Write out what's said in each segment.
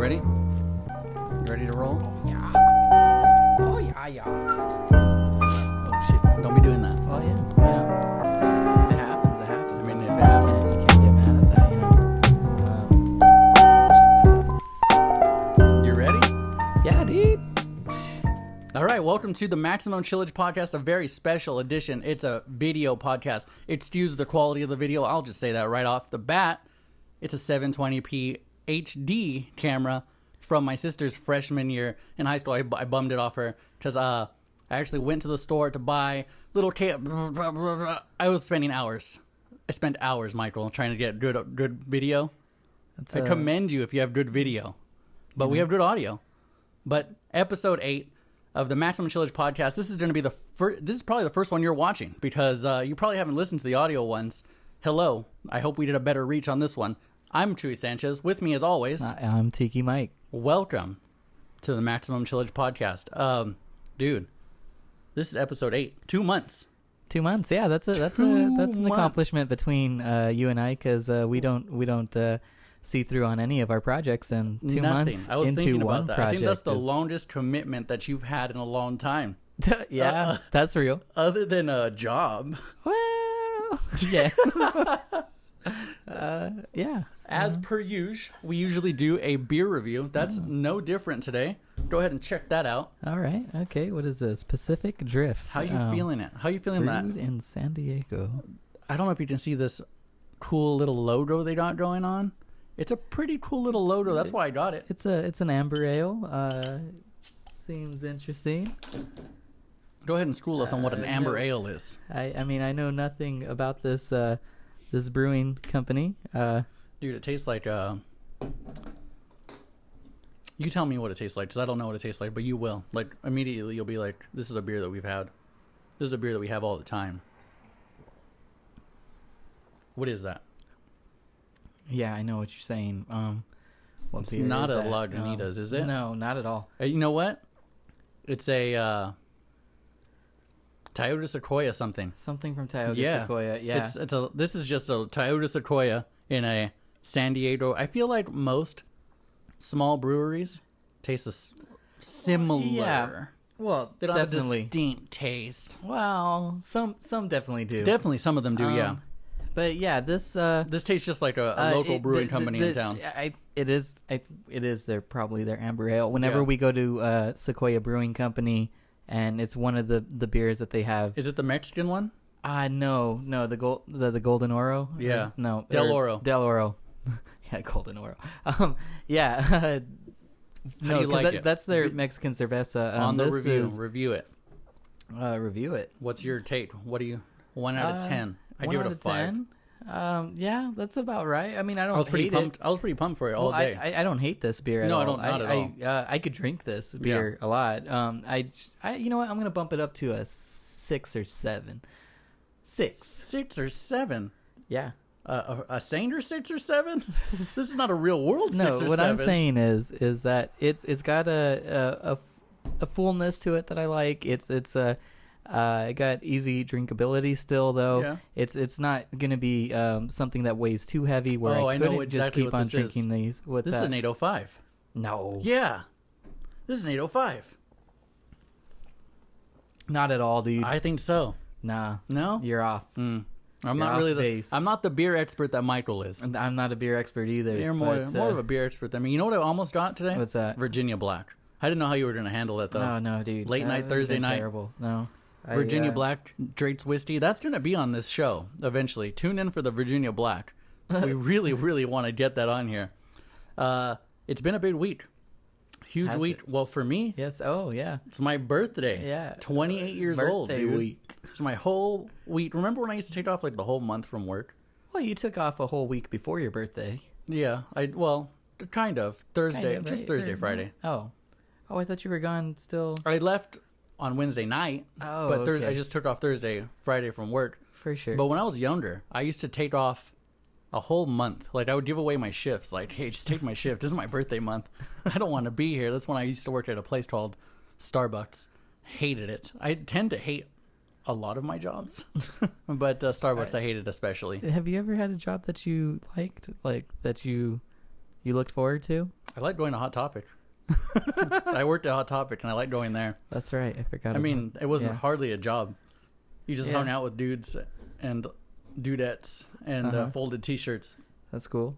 ready? You ready to roll? Yeah. Oh, yeah. Oh, shit. Don't be doing that. Well, yeah. If it happens, it happens. I mean, if it happens. You can't get mad at that, You ready? Yeah, dude. All right, welcome to the Maximum Chillage podcast, a very special edition. It's a video podcast. It skews the quality of the video. I'll just say that right off the bat. It's a 720p HD camera from my sister's freshman year in high school. I bummed it off her because I actually went to the store to buy little I was spending hours. I spent hours, Michael, trying to get good video. I commend you if you have good video, but we have good audio. But episode 8 of the Maximum Chillage podcast. This is going to be this is probably the first one you're watching because you probably haven't listened to the audio ones. Hello. I hope we did a better reach on this one. I'm Chuy Sanchez. With me as always. I'm Tiki Mike. Welcome to the Maximum Chillage podcast. Dude, this is episode 8. 2 months. 2 months. Yeah, that's an accomplishment between you and I because we don't see through on any of our projects, and 2 months I was into thinking one about that. project. I think that's the longest commitment that you've had in a long time. Yeah, that's real. Other than a job. Well, yeah. Yeah. As per usual, we usually do a beer review. That's no different today. Go ahead and check that out. All right. Okay. What is this? Pacific Drift. How you feeling it? How you feeling that? Brewed in San Diego. I don't know if you can see this cool little logo they got going on. It's a pretty cool little logo. That's why I got it. It's an amber ale. Seems interesting. Go ahead and school us on what an amber ale is. I mean, I know nothing about this this brewing company. Dude, it tastes like you tell me what it tastes like, because I don't know what it tastes like, but you will. Like, immediately you'll be like, this is a beer that we've had. This is a beer that we have all the time. What is that? Yeah, I know what you're saying. What It's beer not is a that? Lagunitas, is it? No, not at all. You know what? It's a Toyota Sequoia something. Something from Toyota Sequoia. Yeah. This is just a Toyota Sequoia in a San Diego. I feel like most small breweries taste similar. Yeah. Well, They don't definitely. have a distinct taste. Well, some definitely do. Definitely some of them do, yeah. But yeah, this This tastes just like a local brewing company in town. It is their probably their amber ale. Whenever we go to Sequoia Brewing Company, and it's one of the beers that they have. Is it the Mexican one? No, the Golden Oro. Yeah. No, Del Oro. Del Oro. Yeah, Golden Oro. Yeah. How do you like it? That's their Mexican cerveza. On the review it. Review it. What's your take? What do you 1 out of 10? I give it a 5. 10? Yeah, that's about right. I mean, I don't I was pretty hate pumped. it. I was pretty pumped for it all day. I don't hate this beer at No, all. I don't. Not at all. I could drink this beer a lot. I you know what? I'm gonna bump it up to a 6 or 7. 6 or 7. Yeah. A Sander 6 or 7? This is not a real world 6 or 7. No, what I'm saying is that it's got a fullness to it that I like. It got easy drinkability still, though. Yeah. It's not gonna be something that weighs too heavy where I couldn't know exactly just keep what on this drinking these. What's this that? is an 805. No. Yeah. This is an 805. Not at all, dude. I think so. Nah. No? You're off. I'm You're not really off base. I'm not the beer expert that Michael is. I'm not a beer expert either. You're more of a beer expert than me. You know what I almost got today? What's that? Virginia Black. I didn't know how you were going to handle it, though. Oh, no, dude. Late night, That Thursday would've been night. Terrible. No. Virginia Black, Drake's Whiskey. That's going to be on this show eventually. Tune in for the Virginia Black. We really, really want to get that on here. It's been a big week. Huge Has week. it? Well, for me, Yes. Oh, yeah. it's my birthday. Yeah. 28 years old, Birthday dude. week. It's my whole week. Remember when I used to take off like the whole month from work? Well, you took off a whole week before your birthday. Yeah. Kind of. Thursday. Kind of, Just right? Thursday, Or- Friday. Oh, I thought you were gone still. I left on Wednesday night. Oh, but okay. I just took off Thursday, Friday from work. For sure. But when I was younger, I used to take off a whole month. Like, I would give away my shifts. Like, hey, just take my shift. This is my birthday month. I don't want to be here. That's when I used to work at a place called Starbucks. Hated it. I tend to hate a lot of my jobs, but Starbucks I hated especially. Have you ever had a job that you liked, like that you looked forward to? I like going to Hot Topic. I worked at Hot Topic, and I like going there. That's right. I forgot. I mean, it wasn't yeah. hardly a job. You just Yeah. hung out with dudes and dudettes and folded T-shirts. That's cool.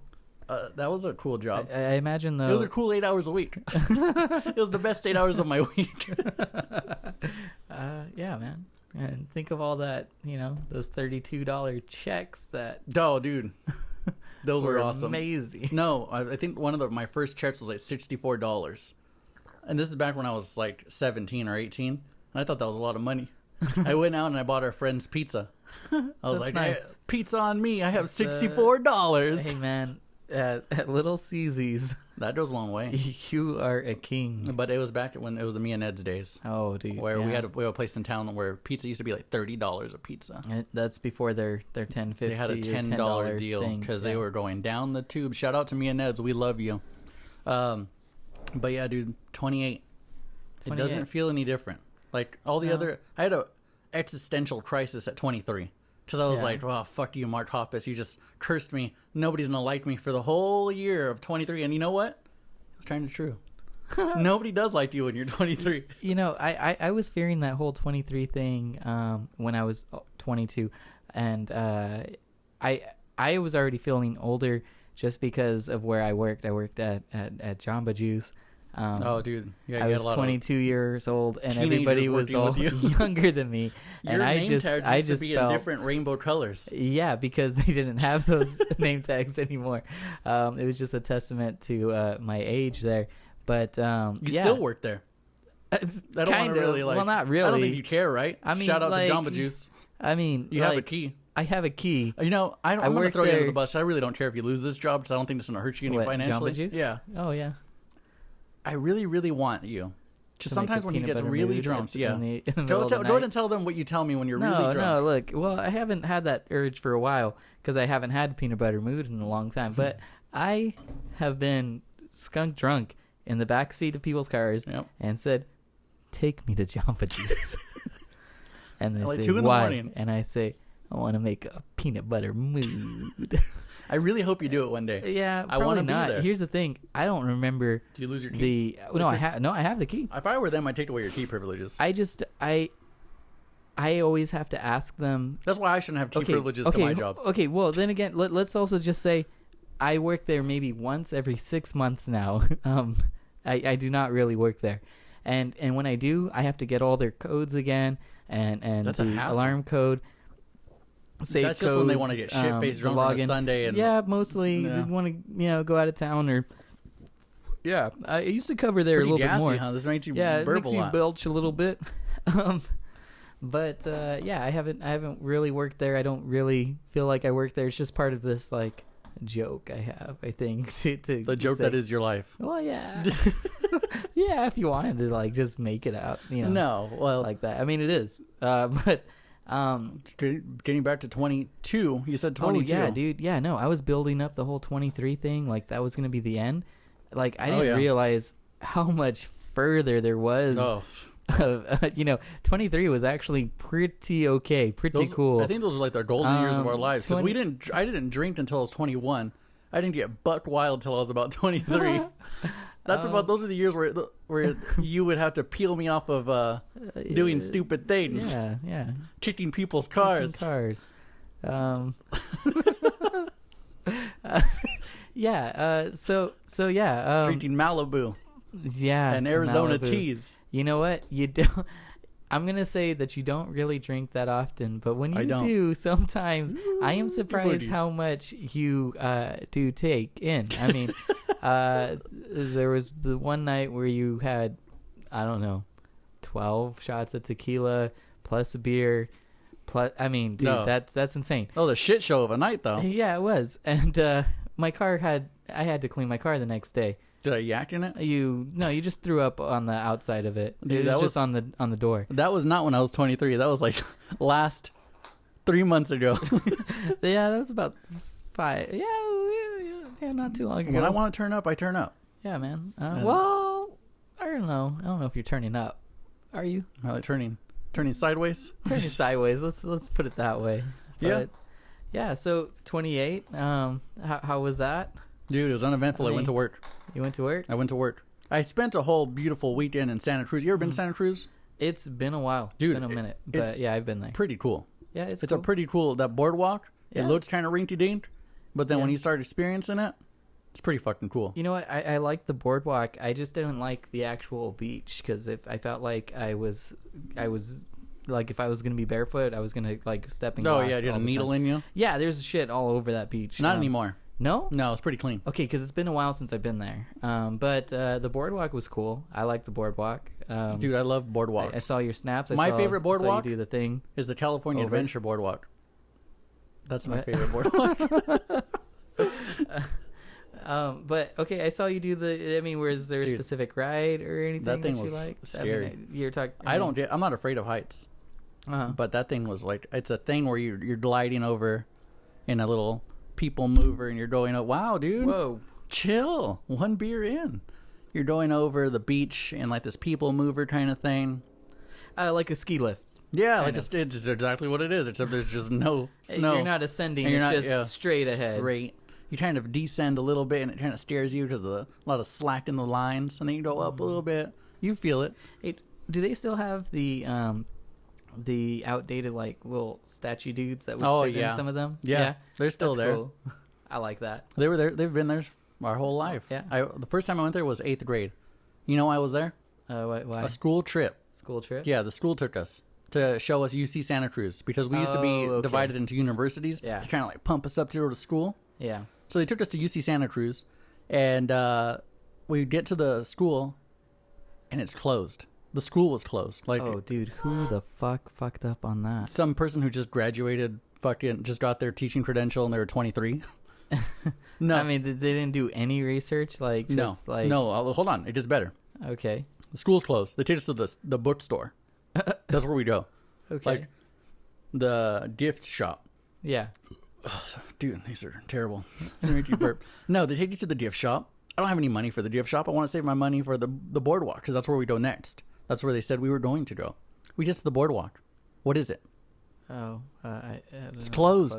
That was a cool job. I imagine though. It was a cool 8 hours a week. It was the best 8 hours of my week. Yeah, man. And think of all that, those $32 checks that. Oh, dude, those were awesome. Amazing. No, I think one of my first checks was like $64, and this is back when I was like 17 or 18, and I thought that was a lot of money. I went out and I bought our friends pizza. I was like, nice. hey, pizza on me. I have $64. Hey, man, at Little Caesars, That goes a long way. you are a king. But it was back when it was the me and Ed's days. Oh, dude. Where we yeah. had a place in town where pizza used to be like $30 a pizza. That's before their $10.50. They had a $10 deal because they were going down the tube. Shout out to me and Ed's. We love you. But yeah, dude, 28. It doesn't feel any different. Like all the other, I had a existential crisis at 23 because I was like, "Well, fuck you, Mark Hoppus. You just cursed me. Nobody's gonna like me for the whole year of 23." And you know what? It's kind of true. Nobody does like you when you're 23. I was fearing that whole 23 thing when I was 22, and I was already feeling older just because of where I worked. I worked at Jamba Juice. Oh, dude. Yeah, I was 22 years old, and everybody was all younger than me. Your and name tags used to be in different rainbow colors. Yeah, because they didn't have those name tags anymore. It was just a testament to my age there. But you still work there. I don't want to really well, not really. I don't think you care, right? I mean, shout out like, to Jamba Juice. I mean, you have a key. I have a key. I'm going to throw you there. under the bus. I really don't care if you lose this job because I don't think it's going to hurt you any financially. Jamba Juice? Yeah. Oh, yeah. I really, really want you. Because sometimes when he gets really drunk, go ahead and tell them what you tell me when you're really drunk. No, look. Well, I haven't had that urge for a while because I haven't had peanut butter mood in a long time. But I have been skunk drunk in the backseat of people's cars and said, "Take me to Jamba Juice." And they like say, 2 in the "Why?" morning. And I say, "I want to make a peanut butter mood." I really hope you do it one day. Yeah, I want to be not. there. Here's the thing: I don't remember. Do you lose your key? I have the key. If I were them, I'd take away your key privileges. I always have to ask them. That's why I shouldn't have key privileges to my jobs. Okay, well then again, let's also just say I work there maybe once every 6 months now. I do not really work there, and when I do, I have to get all their codes again and that's the alarm code. Safe that's just codes, when they want to get shit-faced drunk on a Sunday. And, mostly they want to go out of town or. Yeah, I used to cover there pretty a little gassy, bit more. Huh? This makes you it burp makes a you lot. belch a little bit. But I haven't really worked there. I don't really feel like I work there. It's just part of this like joke I have. I think to the joke say, that is your life. Well, yeah, yeah. If you wanted to like just make it out, No, well, like that. I mean, it is. But. Getting back to 22, you said 22. Oh yeah, dude. Yeah, no, I was building up the whole 23 thing like that was going to be the end. Like I didn't realize how much further there was. Oh. 23 was actually pretty okay, cool. I think those were like the golden years of our lives because I didn't drink until I was 21. I didn't get buck wild till I was about 23. Those are the years where you would have to peel me off of doing stupid things. Yeah. Kicking people's cars. Yeah. So yeah. Drinking Malibu. Yeah. And Arizona Malibu. teas. You know what? You don't. I'm gonna say that you don't really drink that often, but when you do, sometimes I am surprised how much you do take in. I mean, there was the one night where you had, I don't know, 12 shots of tequila plus a beer, plus. I mean, dude, that's insane. Oh, the shit show of a night, though. Yeah, it was, and my car I had to clean my car the next day. Did I yak in it? You just threw up on the outside of it. Dude, it was just on the door. That was not when I was 23. That was like last 3 months ago. Yeah, that was about 5. Yeah, not too long ago. When I want to turn up, I turn up. Yeah, man. Well, I don't know. I don't know if you're turning up. Are you? I like turning sideways. Turning sideways. Let's put it that way. But, yeah. Yeah. So 28. How was that? Dude, it was uneventful. I went to work. You went to work? I went to work. I spent a whole beautiful weekend in Santa Cruz. You ever been to Santa Cruz? It's been a while. Dude, it's been a minute. But yeah, I've been there. Pretty cool. Yeah, it's cool. A pretty cool, that boardwalk, it looks kind of rinky-dink, but then when you start experiencing it, it's pretty fucking cool. You know what? I like the boardwalk. I just didn't like the actual beach because if I felt like I was like if I was gonna be barefoot, I was gonna like step in glass. Oh yeah, you had a needle in you. Yeah, there's shit all over that beach. Not anymore. No, it's pretty clean. Okay, because it's been a while since I've been there. But the boardwalk was cool. I like the boardwalk. Dude, I love boardwalks. I saw your snaps. My favorite boardwalk do the thing is the California Adventure Boardwalk. That's my favorite boardwalk. But okay, I saw you do the. I mean, was there a specific ride or anything that thing was like? scary. I mean, you're talking. I'm not afraid of heights, but that thing was like it's a thing where you're gliding over in a little people mover, and you're going, oh, wow, dude, whoa, chill, one beer in. You're going over the beach in like this people mover kind of thing, like a ski lift. Yeah, like it's exactly what it is. Except there's just no snow. You're not ascending; it's just straight ahead. Straight. You kind of descend a little bit, and it kind of scares you because of a lot of slack in the lines, and then you go up a little bit. You feel it. Hey, do they still have the outdated like little statue dudes that would sit in some of them? Yeah, they're still there. Cool. I like that. They were there. They've been there our whole life. Yeah. The first time I went there was 8th grade. You know why I was there? Why? A school trip. School trip? Yeah, the school took us to show us UC Santa Cruz because we used to be divided into universities to kind of like pump us up to go to school. Yeah. So they took us to UC Santa Cruz, and we get to the school, and it's closed. The school was closed. Like, oh, dude, who the fuck fucked up on that? Some person who just graduated, fucking just got their teaching credential, and they were 23. No, I mean they didn't do any research. Like, just no. Hold on, it gets better. Okay. The school's closed. They take us to the bookstore. That's where we go. Okay. Like the gift shop. Yeah. Oh, dude, these are terrible. They make you burp. No, they take you to the gift shop. I don't have any money for the gift shop. I want to save my money for the boardwalk because that's where we go next. That's where they said we were going to go. We get to the boardwalk. What is it? Oh, it's closed.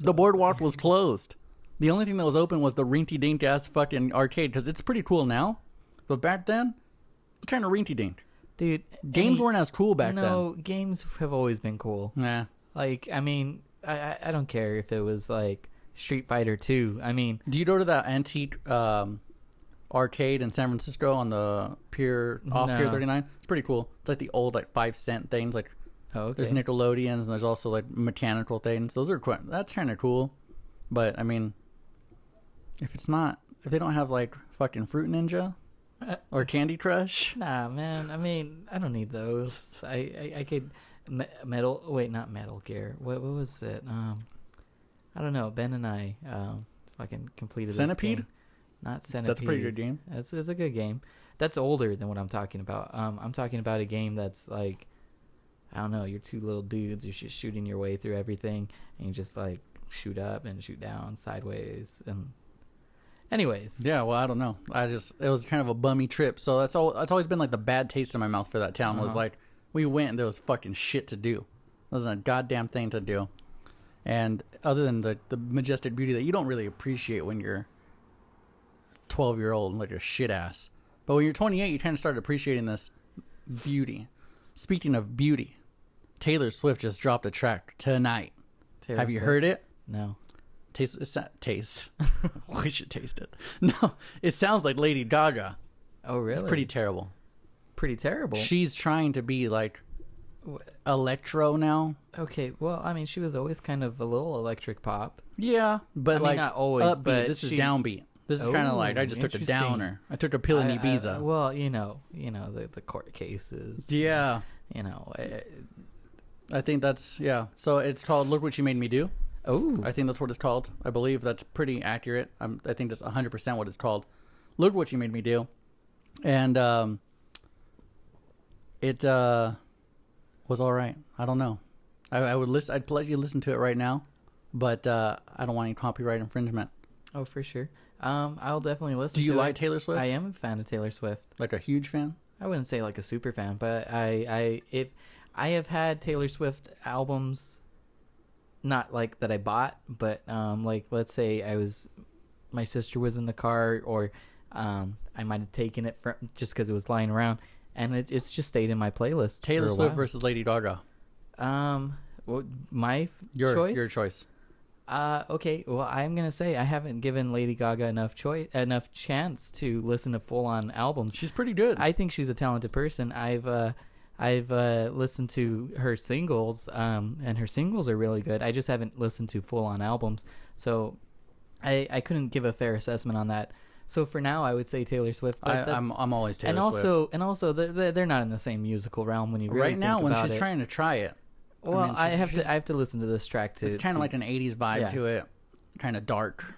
The boardwalk was closed. The only thing that was open was the rinky-dink ass fucking arcade because it's pretty cool now, but back then it's kind of rinky-dink. Dude, games weren't as cool back then. No, games have always been cool. Nah. Like, I mean, I don't care if it was like Street Fighter 2. I mean, do you go to that antique arcade in San Francisco on the pier off Pier 39? It's pretty cool. It's like the old like 5-cent things. Like, there's Nickelodeons and there's also like mechanical things. Those are quite. That's kind of cool. But I mean, if they don't have like fucking Fruit Ninja or Candy Crush, nah, man. I mean, I don't need those. I could. Not Metal Gear. What was it? I don't know. Ben and I fucking completed Centipede? This game. Not Centipede. That's a pretty good game. It's a good game. That's older than what I'm talking about. I'm talking about a game that's like, I don't know. You're two little dudes. You're just shooting your way through everything, and you just like shoot up and shoot down sideways. And anyways, yeah. Well, I don't know. It was kind of a bummy trip. So that's always been like the bad taste in my mouth for that town. Was like. We went and there was fucking shit to do. There wasn't a goddamn thing to do. And other than the majestic beauty that you don't really appreciate when you're 12-year-old and like a shit ass. But when you're 28, you kind of start appreciating this beauty. Speaking of beauty, Taylor Swift just dropped a track tonight. Have you heard it? No. Taste. We should taste it. No, it sounds like Lady Gaga. Oh, really? It's pretty terrible. Pretty terrible. She's trying to be like electro now. Okay, well, I mean, she was always kind of a little electric pop. Yeah, but I mean, not always. Upbeat. But this is downbeat. This is kind of like I just took a downer. I took a pill in Ibiza. Well, you know the court cases. Yeah. I think that's So it's called "Look What You Made Me Do." Oh, I think that's what it's called. I believe that's pretty accurate. I think that's 100% what it's called. Look What You Made Me Do, and it was all right. I don't know. I would listen. I'd let you listen to it right now, but I don't want any copyright infringement. Oh, for sure. I'll definitely listen. Do you like Taylor Swift? I am a fan of Taylor Swift. Like a huge fan? I wouldn't say like a super fan, but I have had Taylor Swift albums, not like that I bought, but like let's say I was my sister was in the car, or I might have taken it from just because it was lying around, and it's just stayed in my playlist. Taylor Swift versus Lady Gaga. Well, choice. Your choice. Okay. Well, I'm gonna say I haven't given Lady Gaga enough chance to listen to full on albums. She's pretty good. I think she's a talented person. I've listened to her singles, and her singles are really good. I just haven't listened to full on albums, so I couldn't give a fair assessment on that. So for now, I would say Taylor Swift. But I'm always Taylor Swift. And also, they're not in the same musical realm when you really right now think when about she's trying to try it. Well, I have to listen to this track too. It's kind of like an 80s vibe to it, kind of dark.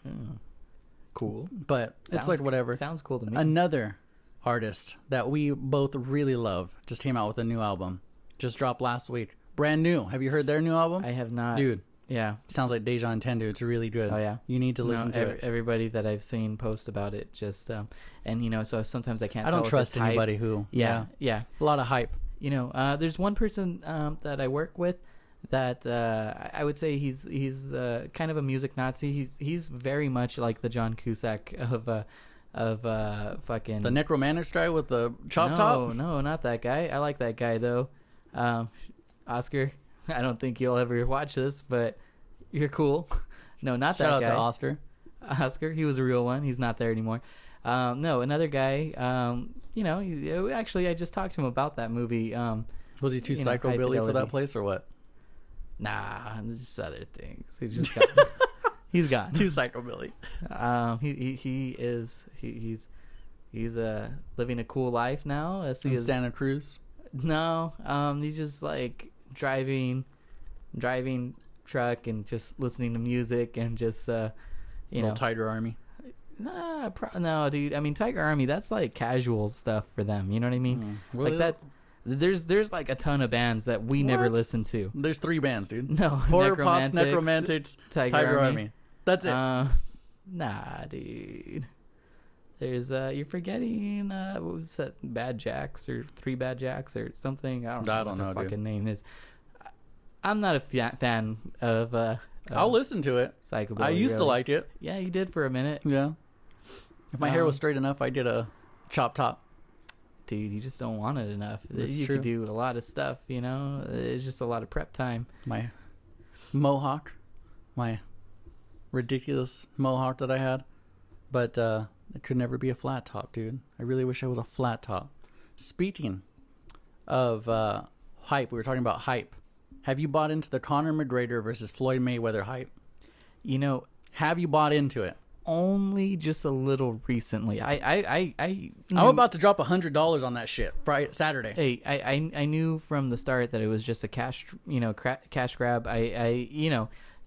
Cool, but it's like whatever. Sounds cool to me. Another artist that we both really love just came out with a new album. Just dropped last week. Brand new. Have you heard their new album? I have not. Dude. Yeah. Sounds like Deja Intendo. It's really good. Oh, yeah. You need to listen to it. Everybody that I've seen post about it just, and so sometimes I can't tell. I don't trust anybody who. Yeah. A lot of hype. There's one person that I work with that I would say he's kind of a music Nazi. He's very much like the John Cusack of fucking the necromantic guy with the chop top. No, not that guy. I like that guy though. Oscar, I don't think you'll ever watch this, but you're cool. No, not that guy. Shout out to Oscar. Oscar, he was a real one. He's not there anymore. No, another guy. Actually, I just talked to him about that movie. Was he too psychobilly for that place or what? Nah, just other things. He's just got. He's gone. Too psychobilly. He's living a cool life now. In Santa Cruz. No, he's just like driving truck and just listening to music and just Tiger Army. No, dude. I mean, Tiger Army. That's like casual stuff for them. You know what I mean? Like that. There's like a ton of bands that we never listened to. There's 3 bands, dude. No, Horror Pops, Necromantics, Tiger Army. That's it. Nah, dude. There's you're forgetting what was that? Bad Jacks or 3 Bad Jacks or something. I don't know what the fucking name is. I'm not a fan of. I'll listen to it. Psychobilly. I used to like it. Yeah, you did for a minute. Yeah. If my hair was straight enough, I did a chop top. Dude, you just don't want it enough. That's you true. could do a lot of stuff, It's just a lot of prep time. My mohawk, my ridiculous mohawk that I had, but it could never be a flat top, dude. I really wish I was a flat top. Speaking of hype, we were talking about hype. Have you bought into the Conor Mcgregor versus Floyd Mayweather hype? Have you bought into it? Only just a little recently. I'm about to drop $100 on that shit Saturday. Hey, I knew from the start that it was just a cash grab.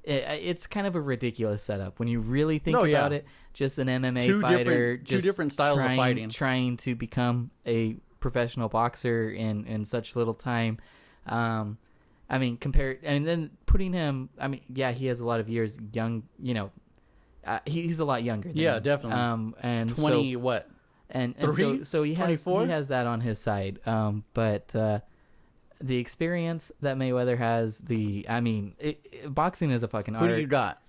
It's kind of a ridiculous setup when you really think about it. Just an MMA fighter, two different styles of fighting, trying to become a professional boxer in such little time. I mean, compared and then putting him. I mean, yeah, he has a lot of years young. He's a lot younger. Than him. Definitely. And 20 so, what? And 3? so he 24? has that on his side. But the experience that Mayweather has, boxing is a fucking art. Who do you got?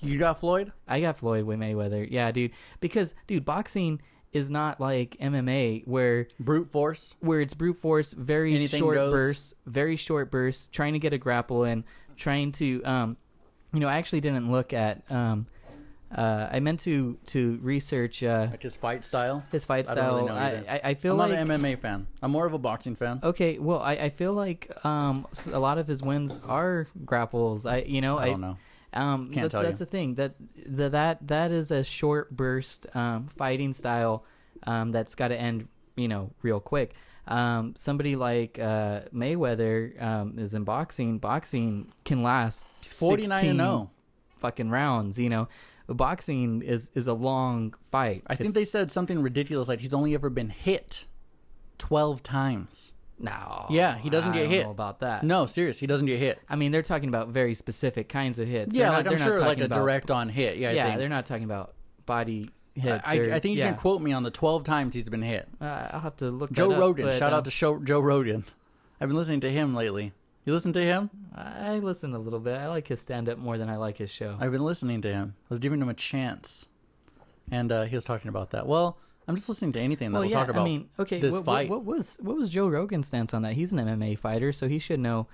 You got Floyd? I got Floyd with Mayweather. Yeah, dude. Because, dude, boxing is not like MMA where brute force. Where it's brute force, very Anything short goes. bursts, trying to get a grapple in, trying to I actually didn't look at I meant to research like his fight style. His fight style. I don't really know either. I feel I'm like not an MMA fan. I'm more of a boxing fan. Okay, well, I feel like a lot of his wins are grapples. I don't know. That's the thing that is a short burst fighting style that's got to end real quick. Somebody like Mayweather is in boxing. Boxing can last 49-0 fucking rounds. Boxing is a long fight. I think they said something ridiculous like he's only ever been hit 12 times. No. Yeah, he doesn't get hit. I don't know about that. No, serious, he doesn't get hit. I mean, they're talking about very specific kinds of hits. Yeah, I'm sure like a direct on hit. Yeah, I think. They're not talking about body hits. I think you can quote me on the 12 times he's been hit. I'll have to look Joe that up, Rogan. Shout out to Joe Rogan. I've been listening to him lately. You listen to him? I listen a little bit. I like his stand-up more than I like his show. I've been listening to him. I was giving him a chance. and he was talking about that. Well, I'm just listening to anything that will talk about this fight. What was Joe Rogan's stance on that? He's an MMA fighter, so he should know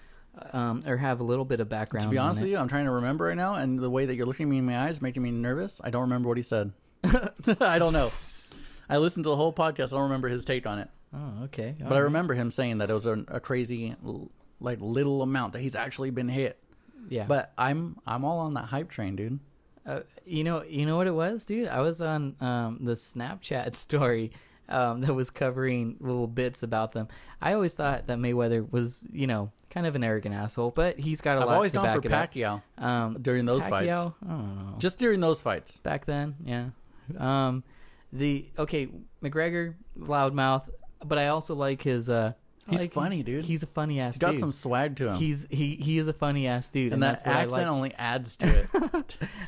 or have a little bit of background. To be honest with you, I'm trying to remember right now, and the way that you're looking at me in my eyes making me nervous. I don't remember what he said. I don't know. I listened to the whole podcast. I don't remember his take on it. Oh, okay. But I remember him saying that it was a crazy, like, little amount that he's actually been hit. Yeah. But I'm all on that hype train, dude. You know what it was, dude? I was on the Snapchat story that was covering little bits about them. I always thought that Mayweather was, kind of an arrogant asshole, but he's got a lot to back it up. I've always gone for Pacquiao during those fights. I don't know. Just during those fights. Back then, yeah. McGregor, loudmouth, but I also like his... He's funny, dude. He's a funny ass dude. He's got some swag to him. He is a funny ass dude, and that accent only adds to it.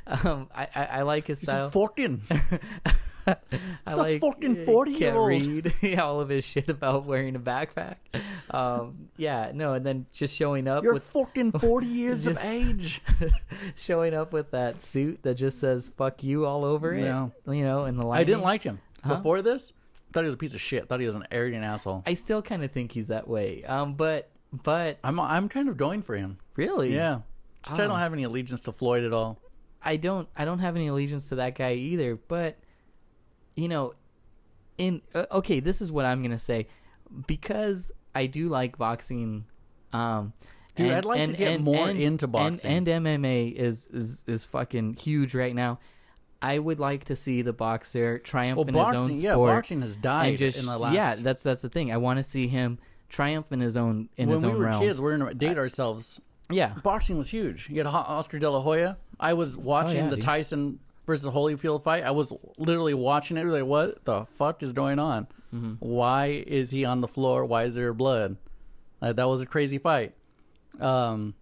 I like his style. He's fucking. I like fucking 40-year-old. Can't read all of his shit about wearing a backpack. And then just showing up. You're fucking 40 years of age. Showing up with that suit that just says "fuck you" all over it. In the lighting. I didn't like him before this. Thought he was a piece of shit. Thought he was an arrogant asshole. I still kind of think he's that way. But I'm kind of going for him. Really? Yeah. Just I don't have any allegiance to Floyd at all. I don't have any allegiance to that guy either. But this is what I'm gonna say, because I do like boxing. Dude, I'd like to get more into boxing. And MMA is fucking huge right now. I would like to see the boxer triumph in his own sport. Yeah, boxing has died in the last... Yeah, that's the thing. I want to see him triumph in his own realm. When we were kids, we're going to date ourselves. Yeah. Boxing was huge. You had Oscar De La Hoya. I was watching the Tyson versus Holyfield fight. I was literally watching it. Like, what the fuck is going on? Mm-hmm. Why is he on the floor? Why is there blood? That was a crazy fight. I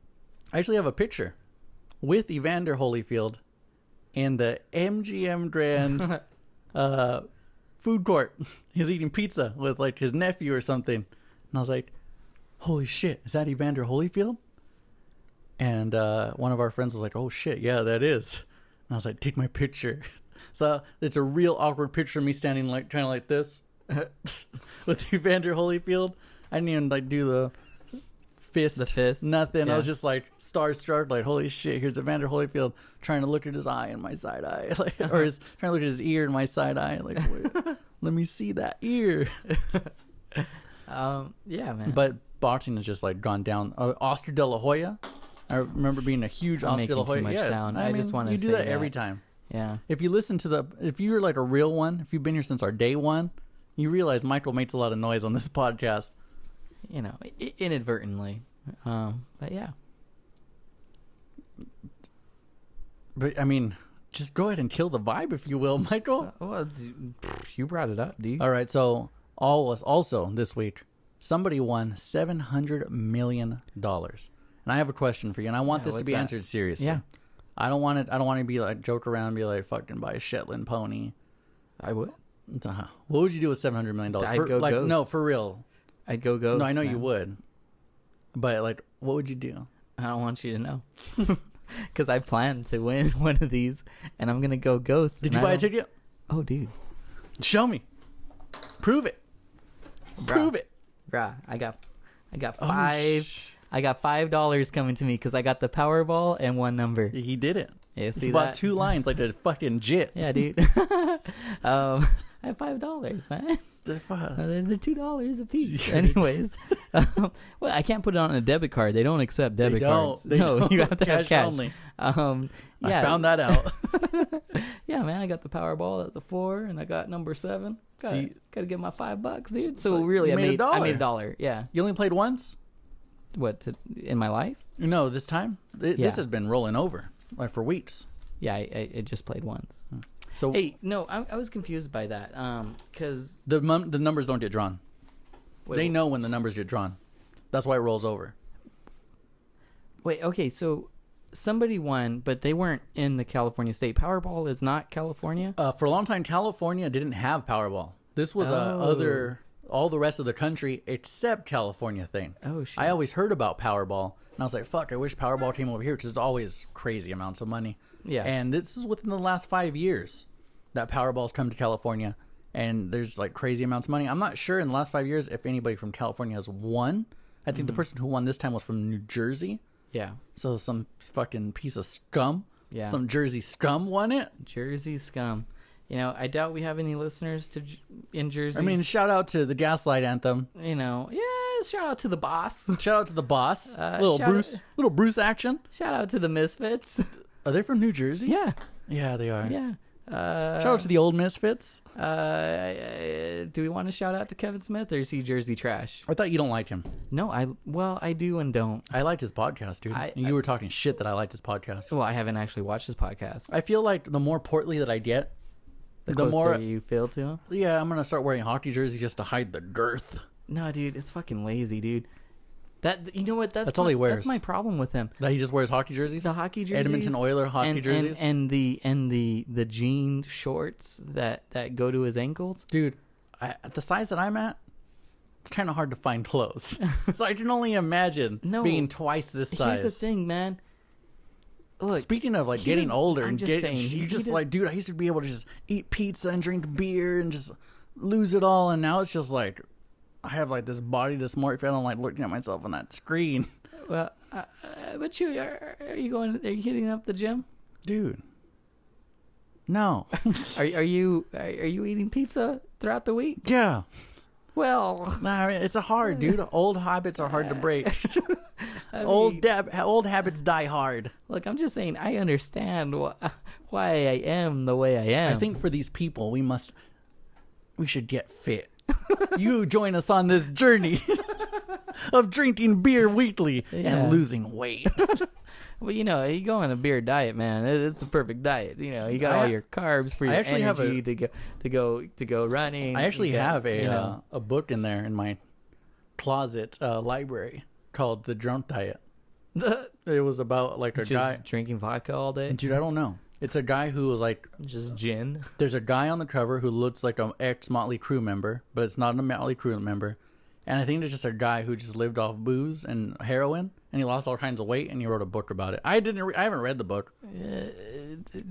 actually have a picture with Evander Holyfield in the MGM Grand food court. He was eating pizza with like his nephew or something. And I was like, holy shit, is that Evander Holyfield? And one of our friends was like, oh shit, yeah, that is. And I was like, take my picture. So it's a real awkward picture of me standing like kind of like this with Evander Holyfield. I didn't even like do the fist. Nothing. Yeah. I was just like starstruck, like, holy shit, here's Evander Holyfield trying to look at his eye in my side eye, like, or trying to look at his ear in my side eye, like, wait, let me see that ear. Yeah, man. But boxing has just like gone down. Oscar De La Hoya, I remember being a huge Oscar De La Hoya. Much sound. I just want to say you do that every time. Yeah. If you listen to if you're like a real one, if you've been here since our day one, you realize Michael makes a lot of noise on this podcast. Inadvertently. But yeah. But I mean, just go ahead and kill the vibe, if you will, Michael. Well, you brought it up, dude. All right, so also this week, somebody won $700 million, and I have a question for you, and I want this to be answered seriously. Yeah. I don't want to be like joke around and be like fucking buy a Shetland pony. I would. What would you do with $700 million? I'd go ghost. No, for real. I'd go ghost. No, I know you would. But like, what would you do? I don't want you to know, because I plan to win one of these, and I'm gonna go ghost. Did you buy a ticket? Oh, dude, show me. Prove it. Prove it, bruh. I got five. I got $5 coming to me because I got the Powerball and one number. He did it. Yeah, see he bought 2 lines like a fucking jit. Yeah, dude. I have $5, man. They're $2 a piece. Anyways, well, I can't put it on a debit card. They don't accept debit cards. No, you have to have cash. Only. Yeah. I found that out. Yeah, man. I got the Powerball. That's a 4, and I got number 7. Gotta get my $5, dude. So really, I made $1. Yeah. You only played once? What, in my life? No, this time. This has been rolling over like for weeks. Yeah, I just played once. So hey, no, I was confused by that because the numbers don't get drawn. They know when the numbers get drawn. That's why it rolls over. Wait, okay, so somebody won, but they weren't in the California state. Powerball is not California? For a long time, California didn't have Powerball. This was all the rest of the country except California thing. Oh, shit. I always heard about Powerball, and I was like, fuck, I wish Powerball came over here, because it's always crazy amounts of money. Yeah. And this is within the last 5 years. that Powerball's come to California, and there's like crazy amounts of money. I'm not sure in the last 5 years if anybody from California has won. I think the person who won this time was from New Jersey. Yeah. So some fucking piece of scum. Yeah. Some Jersey scum won it. Jersey scum. You know, I doubt we have any listeners in Jersey. I mean, shout out to the Gaslight Anthem. You know, yeah, shout out to the boss. Shout out to the boss. Little Bruce action. Shout out to the Misfits. Are they from New Jersey? Yeah. Yeah, they are. Yeah. Shout out to the old Misfits. Do we want to shout out to Kevin Smith, or is he Jersey trash? I thought you don't like him. No, I do and don't. I liked his podcast, dude. You were talking shit that I liked his podcast. Well, I haven't actually watched his podcast. I feel like the more portly that I get, the more you feel to him. Yeah, I'm gonna start wearing hockey jerseys just to hide the girth. No, dude, it's fucking lazy, dude. That, you know what? That's all he wears. That's my problem with him. That he just wears hockey jerseys. The hockey jerseys, Edmonton Oiler hockey jerseys, and the jean shorts that go to his ankles. Dude, at the size that I'm at, it's kind of hard to find clothes. So I can only imagine being twice this size. Here's the thing, man. Look, speaking of like getting older and saying, like, dude, I used to be able to just eat pizza and drink beer and just lose it all, and now it's just like I have like this body dysmorphia. I don't like looking at myself on that screen. Well, but Chuy, are you hitting up the gym, dude? No. Are you eating pizza throughout the week? Yeah. Well, nah, it's hard, dude. Old habits are hard to break. Old habits die hard. Look, I'm just saying, I understand why I am the way I am. I think for these people, we should get fit. You join us on this journey of drinking beer weekly and losing weight. Well, you know, you go on a beer diet, man. It's a perfect diet. You know, you got all your carbs for your energy to go running. I actually have a book in there in my closet library called The Drunk Diet. It was about like a guy drinking vodka all day. Dude, I don't know. It's a guy who was like just gin. There's a guy on the cover who looks like an ex Motley Crue member, but it's not a Motley Crue member. And I think it's just a guy who just lived off booze and heroin, and he lost all kinds of weight, and he wrote a book about it. I haven't read the book.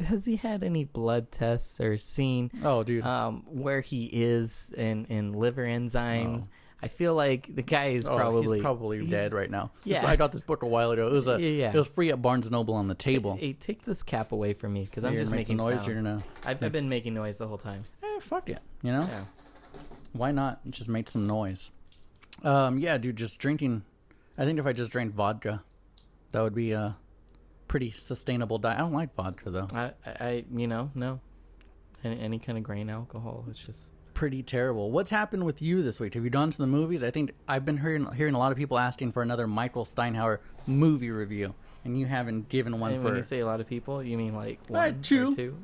Has he had any blood tests or seen? Oh, dude, where he is in liver enzymes? Oh. I feel like the guy is probably dead right now. Yeah, so I got this book a while ago. It was it was free at Barnes & Noble on the table. Hey, take this cap away from me because I'm just making noise. Sound. I've been making noise the whole time. Fuck it, you know? Yeah. Why not just make some noise? Yeah, dude, just drinking. I think if I just drank vodka, that would be a pretty sustainable diet. I don't like vodka though. No, any kind of grain alcohol. It's just pretty terrible. What's happened with you this week? Have you gone to the movies? I think I've been hearing a lot of people asking for another Michael Steinhauer movie review, and you haven't given one. When you say a lot of people, you mean like one or two?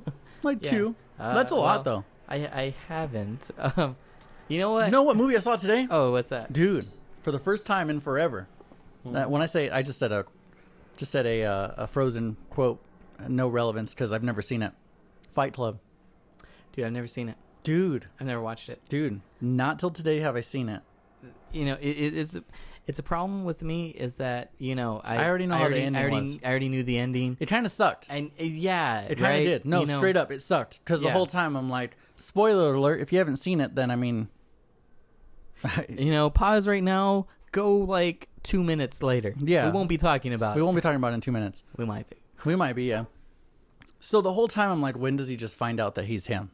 Like two. That's a lot though. I haven't. You know what? You know what movie I saw today? Oh, what's that? Dude, for the first time in forever. When I say, I just said a Frozen quote, no relevance because I've never seen it. Fight Club. Dude, I've never seen it. Dude, I've never watched it. Dude, not till today have I seen it. You know, it's a problem with me is that, you know, I already know how the ending was. I already knew the ending. It kind of sucked. And yeah, it kind of did. No, straight up, it sucked because the whole time I'm like, spoiler alert. If you haven't seen it, then I mean. You know, pause right now. Go like 2 minutes later. Yeah. We won't be talking about it. We won't be talking about it in 2 minutes. We might be. We might be, yeah. So the whole time I'm like, when does he just find out that he's him?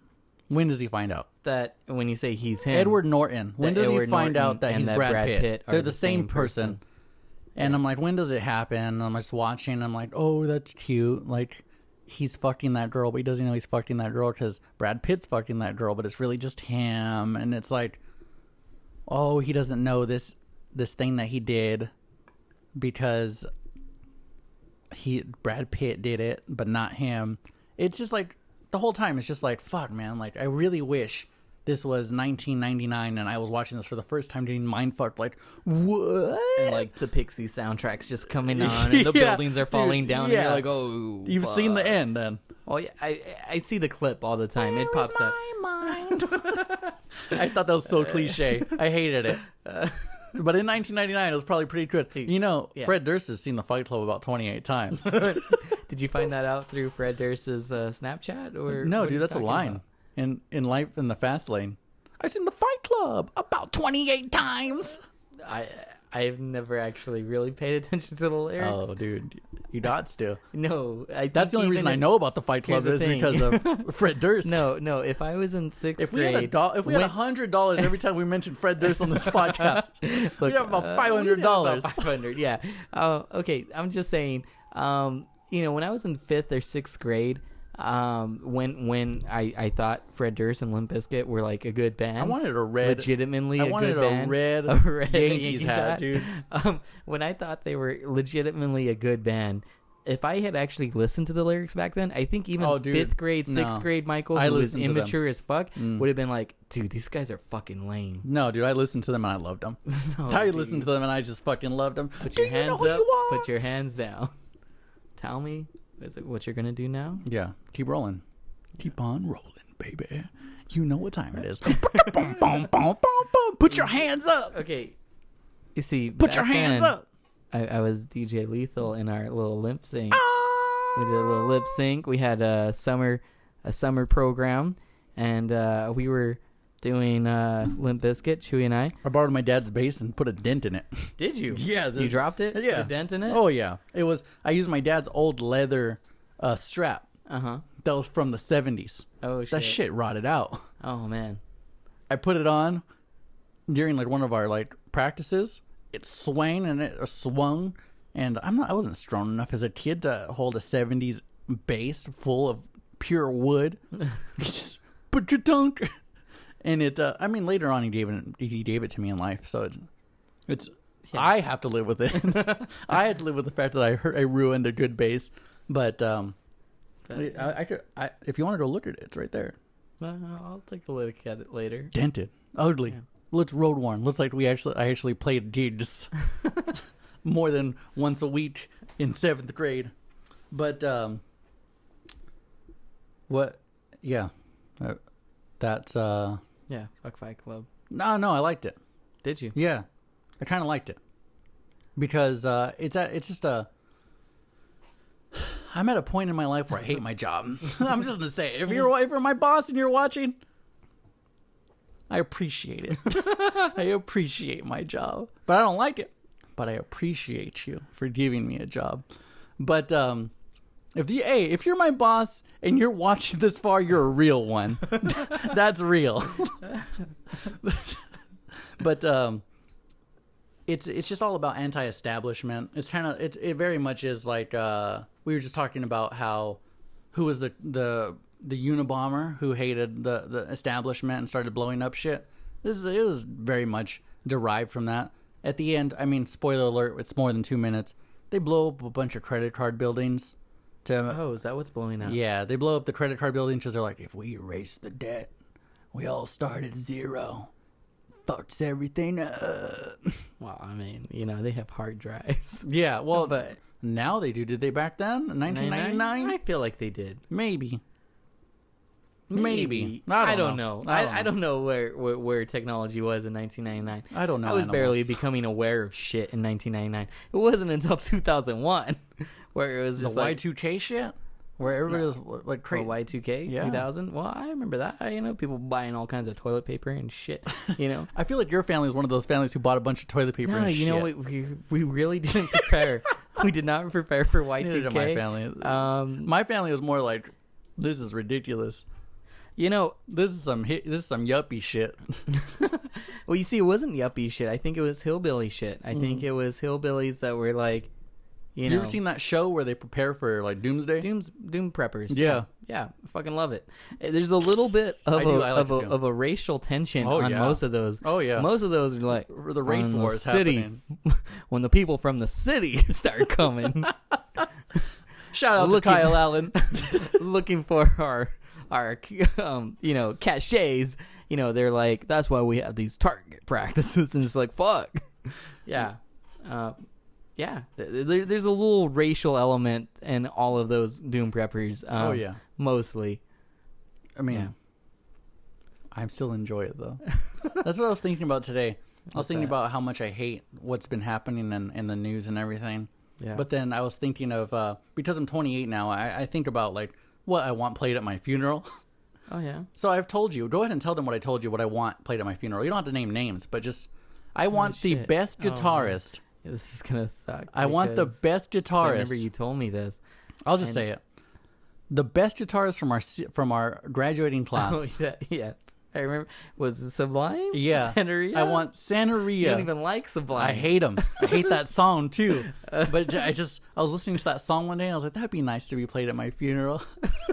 When does he find out? That when you say he's him. Edward Norton. When does he find out that he's Brad Pitt? They're the same person. And I'm like, when does it happen? And I'm just watching. And I'm like, oh, that's cute. Like, he's fucking that girl, but he doesn't know he's fucking that girl because Brad Pitt's fucking that girl, but it's really just him. And it's like, oh, he doesn't know this thing that he did because Brad Pitt did it, but not him. It's just like the whole time it's just like, fuck, man. Like, I really wish this was 1999 and I was watching this for the first time getting mindfucked. Like, what? And like the Pixies soundtrack's just coming on and the buildings are falling down. Yeah. And you're like, oh, you've seen the end then. Oh yeah, I see the clip all the time. It pops up. Mind? I thought that was so cliche. I hated it. But in 1999, it was probably pretty good. You know, Fred Durst has seen the Fight Club about 28 times. Did you find that out through Fred Durst's Snapchat? Or no, dude, that's a line. in life in the fast lane. I've seen the Fight Club about 28 times. I've never actually really paid attention to the lyrics. Oh, dude, you got to. No, that's the only reason I know about the Fight Club is because of Fred Durst. No. If I was in sixth grade, if we had $100 every time we mentioned Fred Durst on this podcast, we'd have about $500. $500, yeah. Okay. I'm just saying. When I was in 5th or 6th grade, when I thought Fred Durst and Limp Bizkit were like a good band. I wanted a red, legitimately I a wanted good band. a red Yankees hat, dude. When I thought they were legitimately a good band, if I had actually listened to the lyrics back then, I think even 5th grade, 6th grade Michael, who was immature as fuck, would have been like, dude, these guys are fucking lame. No, dude, I listened to them and I loved them. I listened to them and I just fucking loved them. Put your hands up. Put your hands down. Tell me. Is it what you're gonna do now? Yeah, keep rolling. Keep on rolling, baby. You know what time it is. Put your hands up. Okay. You see, put your hands up. I was DJ Lethal in our little lip sync. We did a little lip sync. We had a summer program, and we were doing Limp Bizkit, Chuy and I. I borrowed my dad's bass and put a dent in it. Did you? Yeah. You dropped it? Yeah. Put a dent in it? Oh, yeah. I used my dad's old leather strap. Uh-huh. That was from the 70s. Oh, shit. That shit rotted out. Oh, man. I put it on during like one of our like practices. It swung, and I wasn't strong enough as a kid to hold a 70s bass full of pure wood. Put your tongue. And it, later on he gave it to me in life, so it's yeah. I have to live with it. I had to live with the fact that I ruined a good bass, but if you want to go look at it, it's right there. I'll take a look at it later. Dented, ugly. Yeah. Looks road worn. Looks like I actually played gigs more than once a week in 7th grade. But what? Yeah, that's yeah. Fuck Fight Club. No, I liked it. Did you? Yeah, I kind of liked it because it's just a. I'm at a point in my life where I hate my job. I'm just gonna say, if you're my boss and you're watching, I appreciate it. I appreciate my job, but I don't like it. But I appreciate you for giving me a job. But if you're my boss and you're watching this far, you're a real one. That's real. But it's just all about anti-establishment. It very much is like we were just talking about who was the Unabomber who hated the establishment and started blowing up shit. It was very much derived from that. At the end, spoiler alert, it's more than 2 minutes. They blow up a bunch of credit card buildings. Is that what's blowing up? Yeah, they blow up the credit card buildings because they're like, if we erase the debt, we all start at zero. Fucks everything up. Well, they have hard drives. Yeah, well, but now they do. Did they back then? 1999? I feel like they did. Maybe. I don't know. I don't know where technology was in 1999. I don't know. I was barely becoming aware of shit in 1999. It wasn't until 2001 where it was just the Y2K shit. Where everybody was like crazy. Y2K, yeah. 2000. Well, I remember that. People buying all kinds of toilet paper and shit. I feel like your family was one of those families who bought a bunch of toilet paper. No, we really didn't prepare. We did not prepare for Y2K. Neither did my family. My family was more like, this is ridiculous. This is some yuppie shit. Well, you see, it wasn't yuppie shit. I think it was hillbilly shit. I think it was hillbillies that were like, you ever seen that show where they prepare for like doomsday? Doom preppers. Yeah. Yeah. I fucking love it. There's a little bit of a racial tension on most of those. Oh yeah. Most of those are like the race wars happening. When the people from the city start coming. Shout out to Kyle Allen. Looking for our cachets. They're like, that's why we have these target practices, and it's like, fuck. Yeah. Yeah, there's a little racial element in all of those Doom preppers. Mostly. I still enjoy it though. That's what I was thinking about today. I was thinking about how much I hate what's been happening in the news and everything. Yeah. But then I was thinking of because I'm 28 now, I think about like what I want played at my funeral. Oh, yeah. So I've told you. Go ahead and tell them what I told you, what I want played at my funeral. You don't have to name names, but just, I want the best guitarist. Yeah, this is going to suck. I want the best guitarist. I remember you told me this. I'll just say it. The best guitarist from our graduating class. Oh, yeah. I remember. Was it Sublime? Yeah. Santeria? I want Santeria. You don't even like Sublime. I hate him. I hate that song too. But I was listening to that song one day and I was like, that'd be nice to be played at my funeral.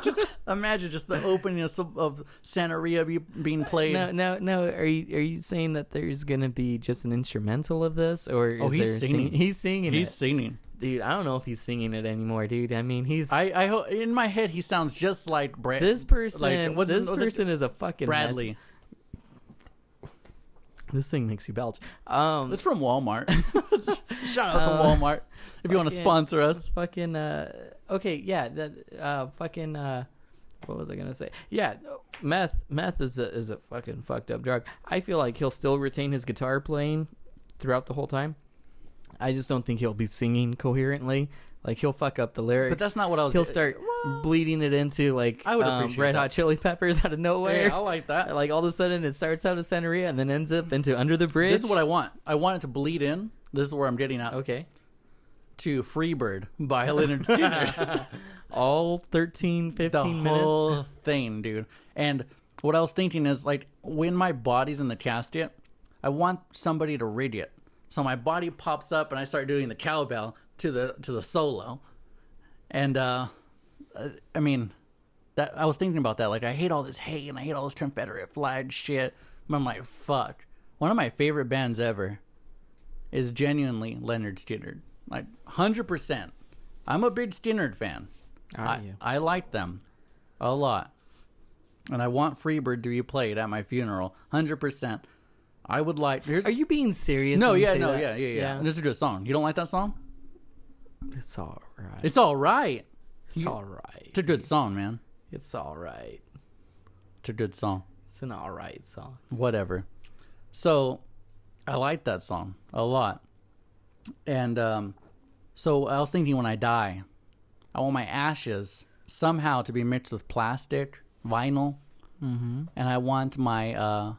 Just imagine just the opening of Santeria being played. No. Are you saying that there's gonna be just an instrumental of this, or is he's singing? He's singing. He's singing. Dude, I don't know if he's singing it anymore, dude. I mean, he's. I in my head he sounds just like Brad. This person. Like, this person is a fucking Bradley. This thing makes you belch. It's from Walmart. Shout out to Walmart if you want to sponsor us. Fucking. Okay, yeah. That. Fucking. What was I gonna say? Yeah, meth is a fucking fucked up drug. I feel like he'll still retain his guitar playing throughout the whole time. I just don't think he'll be singing coherently. Like, he'll fuck up the lyrics. But that's not what I was. He'll start bleeding it into, like, I would appreciate Red Hot Chili Peppers out of nowhere. Yeah, I like that. Like, all of a sudden, it starts out as Santeria and then ends up into Under the Bridge. This is what I want. I want it to bleed in. This is where I'm getting at. Okay. To Freebird by Leonard Skinner. All 13, 15 minutes. The whole thing, dude. And what I was thinking is, like, when my body's in the casket, I want somebody to rig it. So my body pops up and I start doing the cowbell to the solo. And I mean, that I was thinking about that. Like, I hate all this hate and I hate all this Confederate flag shit. But I'm like, fuck. One of my favorite bands ever is genuinely Leonard Skinner. Like, 100%. I'm a big Skinner fan. I like them a lot. And I want Freebird to be played at my funeral. 100%. I would like. Are you being serious? No, yeah. It's a good song. You don't like that song? It's all right. It's all right. It's all right. It's a good song, man. It's all right. It's a good song. It's an all right song. Whatever. So, I like that song a lot. And so I was thinking, when I die, I want my ashes somehow to be mixed with plastic, vinyl, and I want my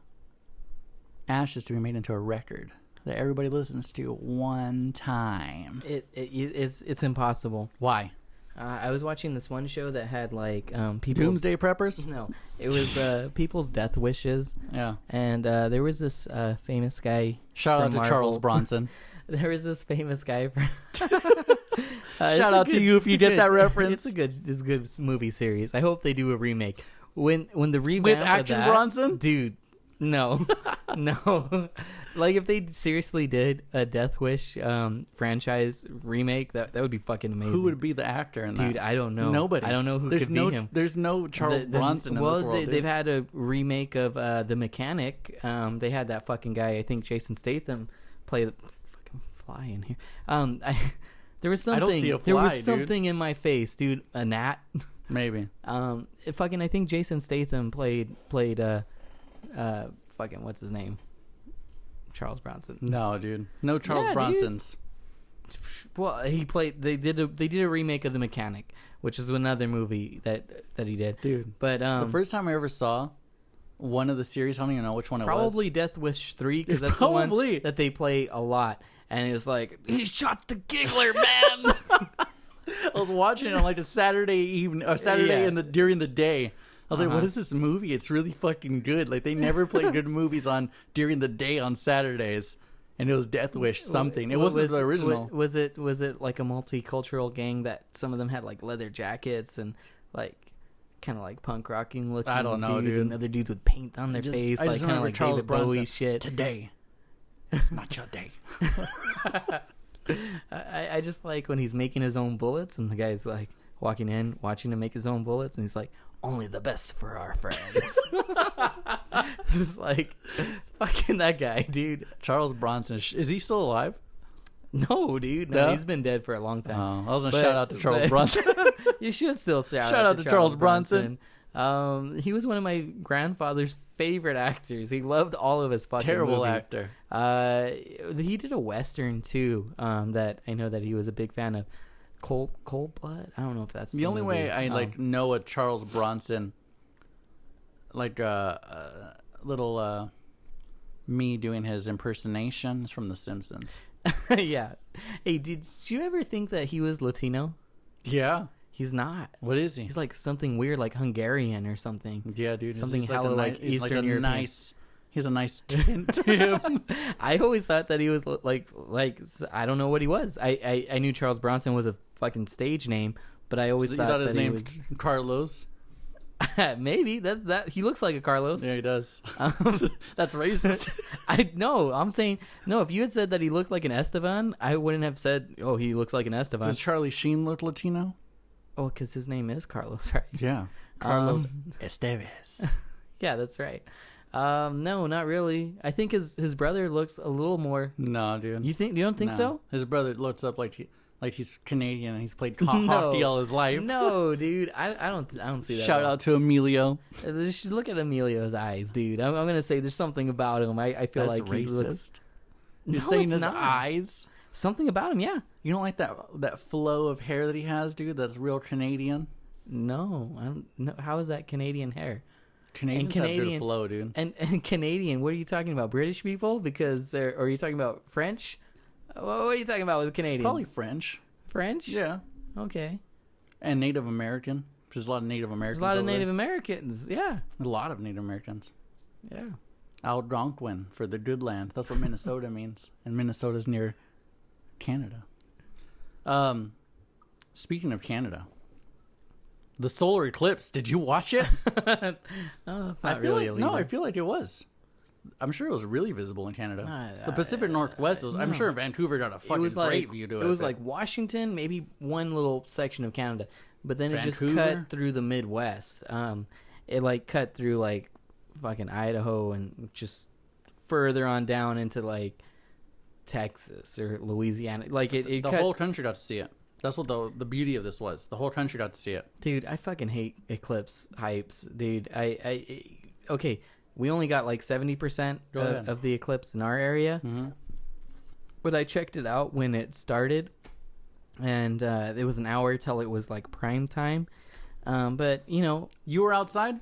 ashes to be made into a record that everybody listens to one time. It's impossible. Why? I was watching this one show that had like people. Doomsday Preppers? No, it was people's death wishes. Yeah, and there was this famous guy. Shout out to Marvel. Charles Bronson. There was this famous guy. Shout out to you if you get that reference. It's a good movie series. I hope they do a remake. When the revamp with of Action that, Bronson, dude. No. Like, if they seriously did a Death Wish franchise remake, that would be fucking amazing. Who would be the actor in that? Dude, I don't know. Nobody. I don't know who could be him. There's no Charles Bronson in this world. They've had a remake of The Mechanic. They had that fucking guy, I think Jason Statham, play the fucking fly in here. There was something. I don't see a fly, there was something in my face, dude. A gnat. Maybe. I think Jason Statham played fucking what's his name? Charles Bronson. No, dude. No Charles Bronsons. Dude. Well, they did a remake of The Mechanic, which is another movie that he did. Dude. But the first time I ever saw one of the series, I don't even know which one it was. Probably Death Wish 3, because that's the one that they play a lot. And it was like, he shot the giggler, man. I was watching it on like a Saturday evening or Saturday during the day. I was like, what is this movie? It's really fucking good. Like, they never play good movies on during the day on Saturdays. And it was Death Wish something. It wasn't the original. Was it like a multicultural gang that some of them had like leather jackets and like kind of like punk rocking looking? I don't know, dudes, dude. And other dudes with paint on their face, like kind of like Charles David Bowie Bronson. shit. Today, it's not your day. I just like when he's making his own bullets and the guy's like walking in, watching him make his own bullets, and he's like, only the best for our friends. It's like, fucking that guy, dude. Charles Bronson. Is he still alive? No, dude. No, he's been dead for a long time. I was going to shout out to Charles Bronson. You should still shout out to Charles Bronson. He was one of my grandfather's favorite actors. He loved all of his fucking Terrible movies. actor. He did a Western, too, that I know that he was a big fan of. Cold Blood? I don't know if that's the only movie. way I know a Charles Bronson little me doing his impersonations from The Simpsons. Yeah. Hey, did you ever think that he was Latino? Yeah. He's not. What is he? He's like something weird, like Hungarian or something. Yeah, dude. Something hella like Eastern European. He's a nice tint to him. I always thought that he was like I don't know what he was. I knew Charles Bronson was a fucking stage name, but I always thought his that name he was Carlos. Maybe that's that. He looks like a Carlos. Yeah, he does. That's racist. I'm saying no. If you had said that he looked like an Esteban, I wouldn't have said, "Oh, he looks like an Esteban." Does Charlie Sheen look Latino? Oh, because his name is Carlos, right? Yeah, Carlos Estevez. Yeah, that's right. No, not really. I think his brother looks a little more. No, dude. You don't think so? His brother looks up like he's Canadian and he's played hockey all his life. No, dude. I don't see that. Shout out to Emilio. Look at Emilio's eyes, dude. I'm gonna say there's something about him. I feel That's like racist. He looks. You're saying his eyes? Something about him, yeah. You don't like that flow of hair that he has, dude? That's real Canadian. No, I don't. No, how is that Canadian hair? Canadians have good flow, dude. And Canadian, what are you talking about? British people? Or are you talking about French? What are you talking about with Canadians? Probably French. French? Yeah. Okay. And Native American. There's a lot of Native Americans. There's a lot of Native Americans, yeah. A lot of Native Americans. Yeah. Algonquin for the good land. That's what Minnesota means. And Minnesota's near Canada. Speaking of Canada, the solar eclipse, did you watch it? No, that's not really illegal. No, I feel like it was. I'm sure it was really visible in Canada. The Pacific Northwest was. I'm sure Vancouver got a fucking great view to it. It was like Washington, maybe one little section of Canada, but then it just cut through the Midwest. It like cut through like fucking Idaho and just further on down into like Texas or Louisiana. Like the whole country got to see it. That's what the beauty of this was. The whole country got to see it. Dude, I fucking hate eclipse hypes, dude. Okay, we only got like 70% of the eclipse in our area. Mm-hmm. But I checked it out when it started, and it was an hour till it was like prime time. But, you were outside?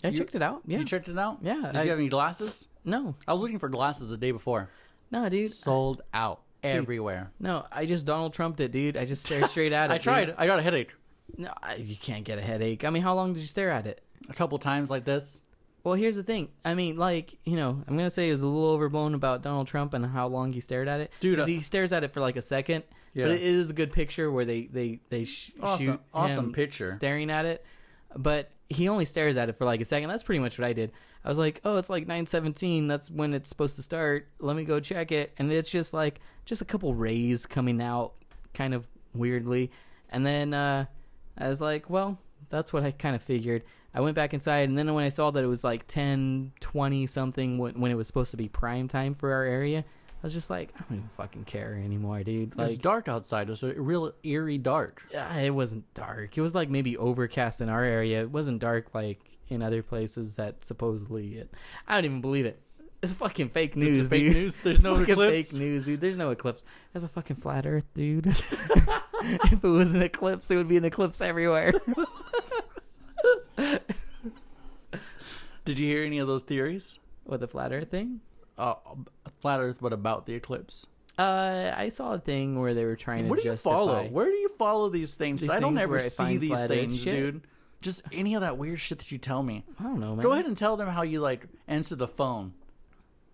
I checked it out, yeah. You checked it out? Yeah. Did you have any glasses? No. I was looking for glasses the day before. No, dude. Sold out. Everywhere. No, I just Donald Trumped it, dude. I just stared straight at it. I tried. I got a headache. No, you can't get a headache. I mean, how long did you stare at it? A couple times like this. Well, here's the thing. I mean, like, I'm going to say it was a little overblown about Donald Trump and how long he stared at it. Dude. He stares at it for like a second. Yeah. But it is a good picture where they shoot him picture. Staring at it. But he only stares at it for like a second. That's pretty much what I did. I was like, oh, it's like 9:17. That's when it's supposed to start. Let me go check it. And it's just like, a couple rays coming out kind of weirdly. And then I was like, well, that's what I kind of figured. I went back inside, and then when I saw that it was like 10:20 something when it was supposed to be prime time for our area, I was just like, I don't even fucking care anymore, dude. Like, it's dark outside. It was a real eerie dark. Yeah, it wasn't dark. It was like maybe overcast in our area. It wasn't dark like in other places that supposedly I don't even believe it. It's fucking fake news, it's fake dude. News. There's no eclipse. Fake news, dude. There's no eclipse. That's a fucking flat Earth, dude. If it was an eclipse, it would be an eclipse everywhere. Did you hear any of those theories? What, the flat Earth thing? Flat Earth, but about the eclipse. I saw a thing where they were trying to justify. Where do you follow these things? I don't ever see these things, dude. Just any of that weird shit that you tell me. I don't know, man. Go ahead and tell them how you like answer the phone.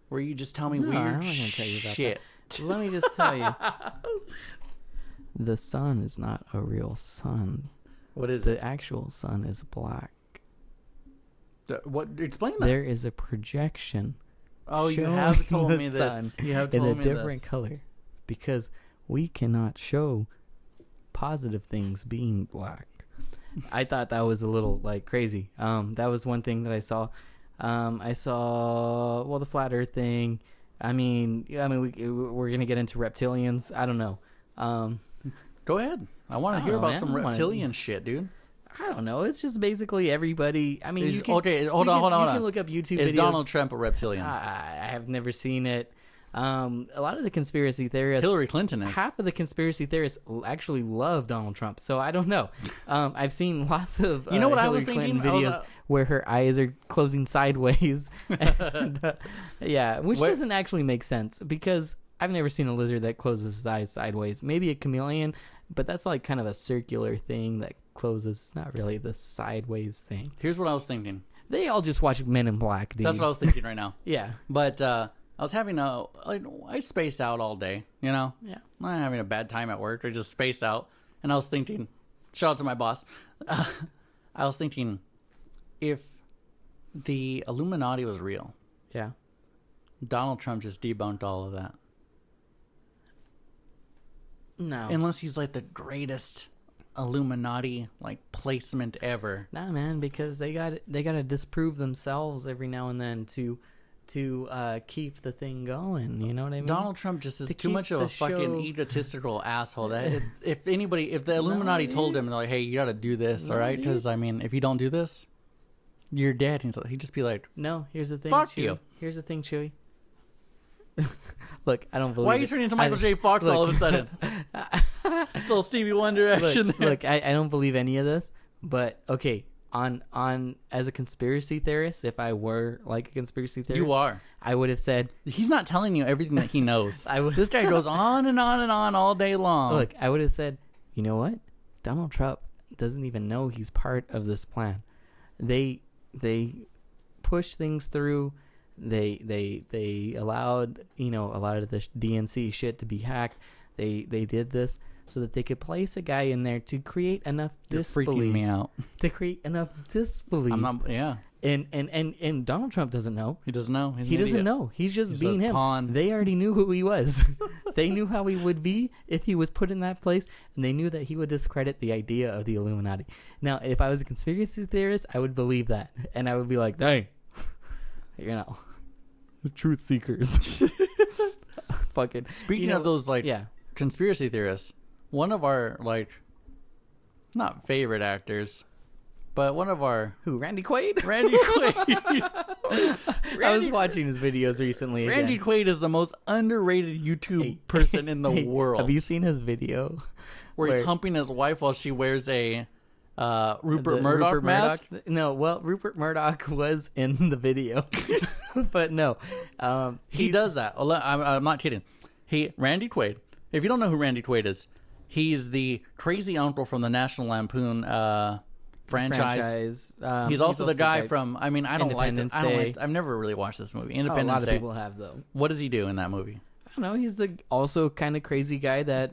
Where you just tell me weird I'm not gonna tell you about shit. That. Let me just tell you. The sun is not a real sun. What is the actual sun is black. What? Explain that. There is a projection. Oh, you have told me this. You have told me in a different color, because we cannot show positive things being black. I thought that was a little like crazy. That was one thing that I saw. I saw the flat Earth thing. I mean, we're gonna get into reptilians. I don't know. Go ahead. I want to hear about some reptilian shit, dude. I don't know. It's just basically everybody. I mean, hold on. You can look up YouTube videos. Is Donald Trump a reptilian? I have never seen it. A lot of the conspiracy theorists, Hillary Clinton is. half of the conspiracy theorists actually love Donald Trump. So I don't know. I've seen lots of You know what I Hillary was Clinton thinking? videos where her eyes are closing sideways. And, which doesn't actually make sense because I've never seen a lizard that closes its eyes sideways. Maybe a chameleon, but that's like kind of a circular thing that closes. It's not really the sideways thing. Here's what I was thinking. They all just watch Men in Black, dude. That's what I was thinking right now. Yeah. But I was having I spaced out all day, you know? Yeah. I'm not having a bad time at work. I just spaced out. And I was thinking, shout out to my boss. I was thinking, if the Illuminati was real, Yeah. Donald Trump just debunked all of that. No. Unless he's like the greatest Illuminati like placement ever. Nah, man, because they got to disprove themselves every now and then to keep the thing going. You know what I mean? Donald Trump just is too much of a show... fucking egotistical asshole. That if the Illuminati told him, they're like, hey, you got to do this, all right? Because I mean, if you don't do this, you're dead. He'd just be like, no. Here's the thing. Fuck Chuy. you. Here's the thing, Chuy. Look, I don't believe. Why are you turning into Michael J. Fox all of a sudden? Still Stevie Wonder action there. Look, I don't believe any of this. But okay, on as a conspiracy theorist, if I were like a conspiracy theorist, You are. I would have said He's not telling you everything that he knows. I would. This guy goes on and on and on all day long. Look, I would have said, you know what? Donald Trump doesn't even know he's part of this plan. They push things through. They allowed, a lot of the DNC shit to be hacked. They did this so that they could place a guy in there to create enough disbelief. You're freaking me out. To create enough disbelief. I'm not. Yeah. And Donald Trump doesn't know. He doesn't know. He doesn't know. He's just being him. Pawn. They already knew who he was. They knew how he would be if he was put in that place, and they knew that he would discredit the idea of the Illuminati. Now, if I was a conspiracy theorist, I would believe that, and I would be like, dang, the truth seekers. Fucking. Speaking of those conspiracy theorists, one of our not favorite actors, but one of our Randy Quaid? Randy Quaid. I was watching his videos recently. Randy Quaid is the most underrated YouTube person in the world. Have you seen his video where he's humping his wife while she wears a Rupert Murdoch mask? No, well, Rupert Murdoch was in the video, but no, he does that. I'm not kidding. Randy Quaid. If you don't know who Randy Quaid is, he's the crazy uncle from the National Lampoon franchise. He's also the guy from. I mean, I don't like it. I've never really watched this movie. Independence Day. A lot of people have though. What does he do in that movie? I don't know. He's the also kind of crazy guy that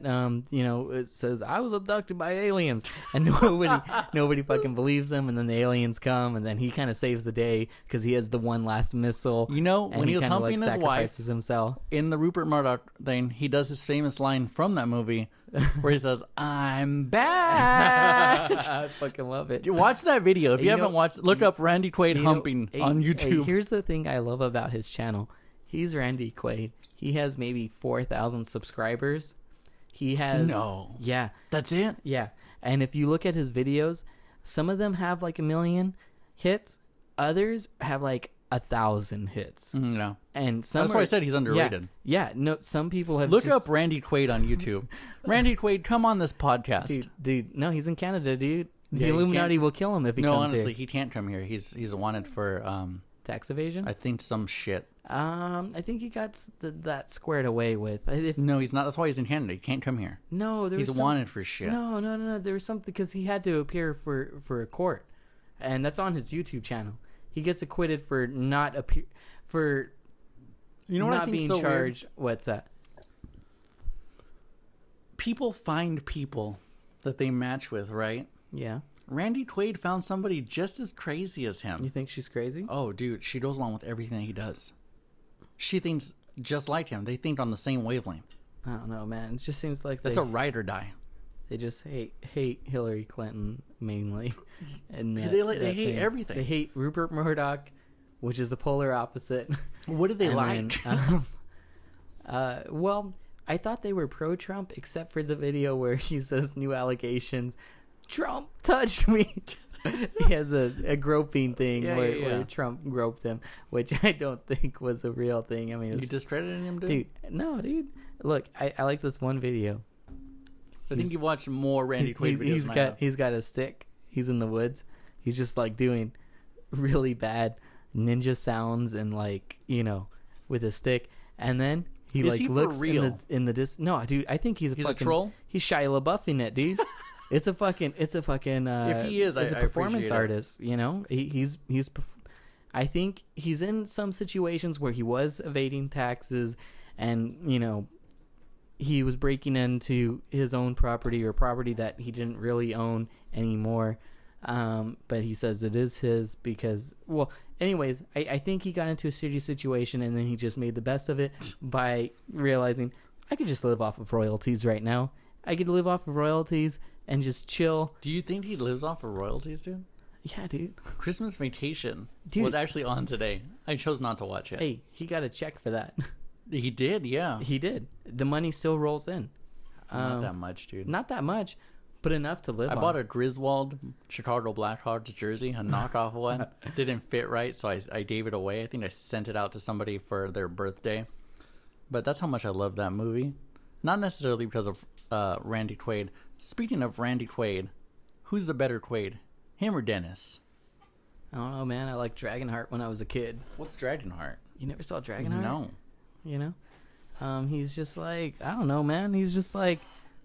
it says I was abducted by aliens, and nobody fucking believes him. And then the aliens come, and then he kind of saves the day because he has the one last missile. When he was humping his wife himself in the Rupert Murdoch thing, he does his famous line from that movie where he says, "I'm back." I fucking love it. Watch that video if you haven't watched. Look up Randy Quaid humping on YouTube. Here's the thing I love about his channel. He's Randy Quaid. He has maybe 4,000 subscribers. He has... No. Yeah. That's it? Yeah. And if you look at his videos, some of them have 1 million hits. Others have 1,000 hits. No. And that's why I said he's underrated. Yeah. No, some people have Look up Randy Quaid on YouTube. Randy Quaid, come on this podcast. Dude. No, he's in Canada, dude. The Illuminati will kill him if he comes here. No, honestly, he can't come here. He's wanted for... tax evasion? I think some shit. I think he got that squared away with. No, he's not. That's why he's in Canada. He can't come here. No, he's wanted for shit. No. There was something because he had to appear for a court, and that's on his YouTube channel. He gets acquitted for not for not being so charged. Weird? What's that? People find people that they match with, right? Yeah. Randy Quaid found somebody just as crazy as him. You think she's crazy? Oh, dude, she goes along with everything that he does. She thinks just like him. They think on the same wavelength. I don't know, man. It just seems like that's a ride or die. They just hate Hillary Clinton mainly, and they hate everything. They hate Rupert Murdoch, which is the polar opposite. What do they like? Well, I thought they were pro-Trump, except for the video where he says new allegations. Trump touched me. He has a groping thing where Trump groped him, which I don't think was a real thing. I mean, you discrediting him, dude? No, dude. Look, I like this one video. I think you've watched more Randy Quaid videos. He's got a stick. He's in the woods. He's just like doing really bad ninja sounds and with a stick. And then he looks in the no, dude. I think he's a troll. He's Shia LaBeoufing it, dude. It's a fucking. If he is, he's a performance artist. He's. I think he's in some situations where he was evading taxes, and he was breaking into his own property or property that he didn't really own anymore. But he says it is his because, anyways, I think he got into a shitty situation and then he just made the best of it by realizing I could just live off of royalties right now. I could live off of royalties and just chill. Do you think he lives off of royalties, dude? Yeah, dude. Christmas Vacation was actually on today. I chose not to watch it. Hey, he got a check for that. He did, yeah. He did. The money still rolls in. Not that much, dude. Not that much, but enough to live on. I bought a Griswold Chicago Blackhawks jersey, a knockoff one. Didn't fit right, so I gave it away. I think I sent it out to somebody for their birthday. But that's how much I love that movie. Not necessarily because of Randy Quaid. Speaking of Randy Quaid, who's the better Quaid? Him or Dennis? I don't know, man. I liked Dragonheart when I was a kid. What's Dragonheart? You never saw Dragonheart? No. He's just like, I don't know, man. He's just like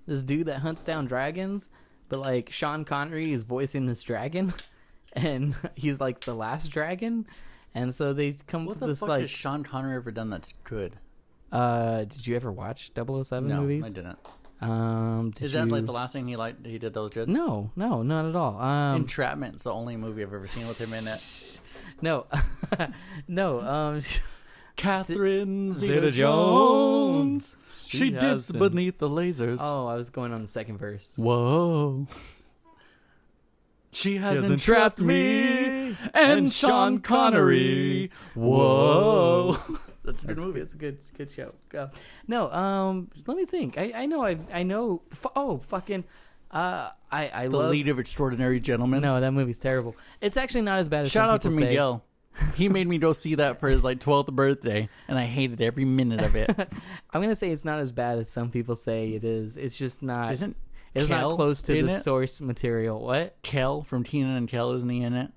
this dude that hunts down dragons, but like Sean Connery is voicing this dragon, and he's like the last dragon, and so they come with this like. What the fuck has Sean Connery ever done that's good? Did you ever watch 007 movies? No, I didn't. Is that like the last thing he did that was good? No, not at all. Entrapment's the only movie I've ever seen with him in it. No, no. Catherine Zeta-Jones. She dips beneath the lasers. Oh, I was going on the second verse. Whoa. She has entrapped me and Sean Connery. Whoa. That's a good movie. It's a good show. No, let me think. I know. Oh, fucking. I the love League of Extraordinary Gentlemen. No, that movie's terrible. It's actually not as bad as Shout some out to people say. Miguel. He made me go see that for his 12th birthday, and I hated every minute of it. I'm gonna say it's not as bad as some people say it is. It's just not. It's not close to the source material. What? Kel from Tina and Kel, isn't he in it?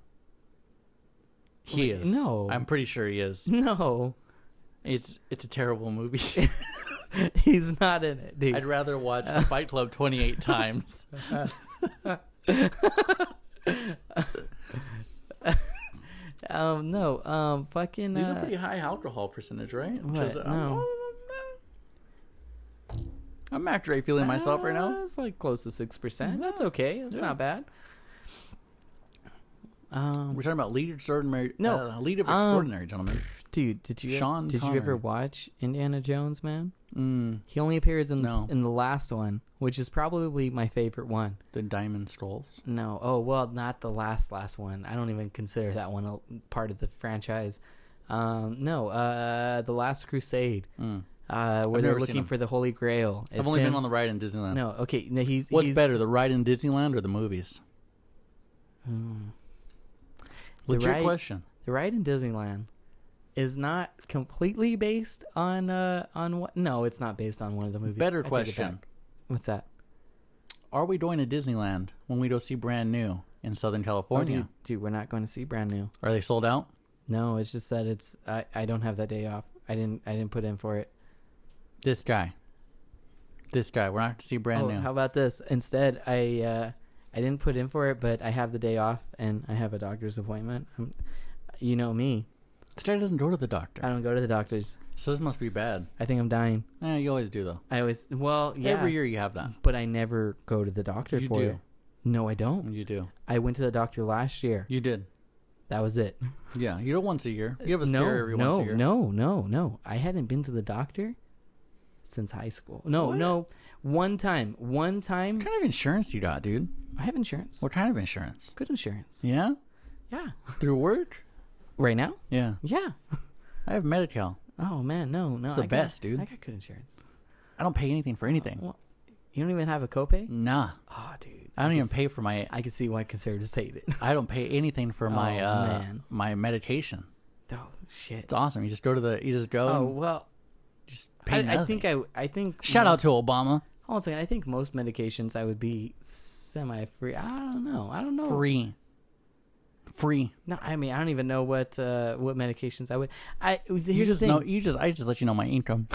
He is. No, I'm pretty sure he is. No, it's a terrible movie. He's not in it, dude. I'd rather watch The Fight Club 28 times. No, fucking. These are pretty high alcohol percentage, right? What? No. I'm Mac Dre feeling myself right now. It's like close to 6%. That's okay. That's not bad. We're talking about League of Extraordinary. League of Extraordinary Gentlemen. Dude, did you ever watch Indiana Jones, man? He only appears in the last one, which is probably my favorite one. The Diamond Skulls? No. Oh, well, not the last one. I don't even consider that one a part of the franchise. The Last Crusade. Where they're looking for the Holy Grail. I've only been on the ride in Disneyland. No, okay. No, What's better, the ride in Disneyland or the movies? Legit question. The ride in Disneyland is not completely based on what? No, it's not based on one of the movies. Better question. What's that? Are we going to Disneyland when we go see Brand New in Southern California? Oh, dude, we're not going to see Brand New. Are they sold out? No, it's just that I don't have that day off. I didn't put in for it. This guy. We're not going to see Brand New. How about this? Instead, I didn't put in for it, but I have the day off and I have a doctor's appointment. You know me. This guy doesn't go to the doctor. I don't go to the doctors. So this must be bad. I think I'm dying. You always do, though. Yeah. Every year you have that. But I never go to the doctor for it. No, I don't. You do. I went to the doctor last year. You did. That was it. Yeah, you go once a year. You have a scare every once a year. No. I hadn't been to the doctor since high school. No. One time. What kind of insurance you got, dude? I have insurance. What kind of insurance? Good insurance. Yeah? Yeah. Through work? Right now? Yeah. Yeah. I have Medi-Cal. Oh, man, no. It's the best, dude. I got good insurance. I don't pay anything for anything. You don't even have a copay? Nah. Oh, dude. I don't even pay for my... I can see why conservatives hate it. I don't pay anything for my medication. Oh, shit. It's awesome. You just go to the... You just go... Oh, well... Just pay nothing. I think... Shout out to Obama. Hold on a second. I think most medications I would be semi-free. I don't know. Free. No, I mean, I don't even know what medications I would... Here's the thing. I just let you know my income.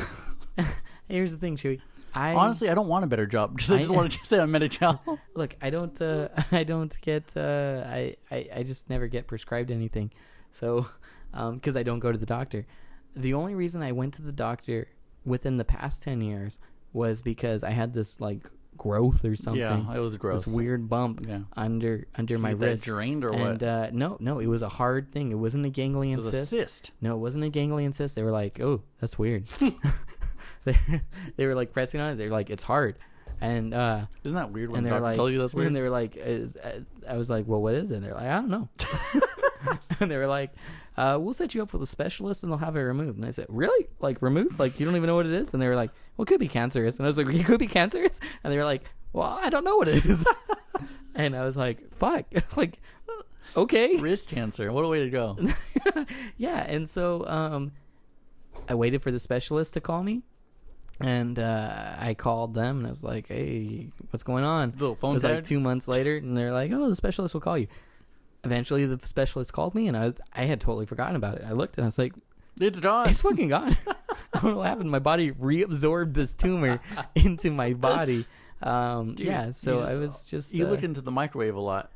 Here's the thing, Chuy. Honestly, I don't want a better job. I just want to say I'm Medi-Cal. Look, I don't get, I just never get prescribed anything. So, because I don't go to the doctor. The only reason I went to the doctor within the past 10 years was because I had this like growth or something. Yeah, it was gross. This weird bump under my wrist. Drained or what? And no, it was a hard thing. It wasn't a ganglion cyst. It was a cyst. No, it wasn't a ganglion cyst. They were like, oh, that's weird. They were like pressing on it. They're like, it's hard. And isn't that weird when the doctor tells you that's weird? And they were like, I was like, well, what is it? And they're like, I don't know. And they were like, we'll set you up with a specialist and they'll have it removed. And I said, really? Like removed? Like you don't even know what it is? And they were like, well, it could be cancerous. And I was like, it could be cancerous? And they were like, well, I don't know what it is. And I was like, fuck. Like, okay. Wrist cancer. What a way to go. Yeah. And so I waited for the specialist to call me. And I called them and I was like, hey, what's going on? Little phone it was like 2 months later and they're like, oh, the specialist will call you. Eventually the specialist called me and I had totally forgotten about it. I looked and I was like, it's gone. It's fucking gone. I don't know what happened. My body reabsorbed this tumor into my body. Dude, yeah, so I was just... You look into the microwave a lot.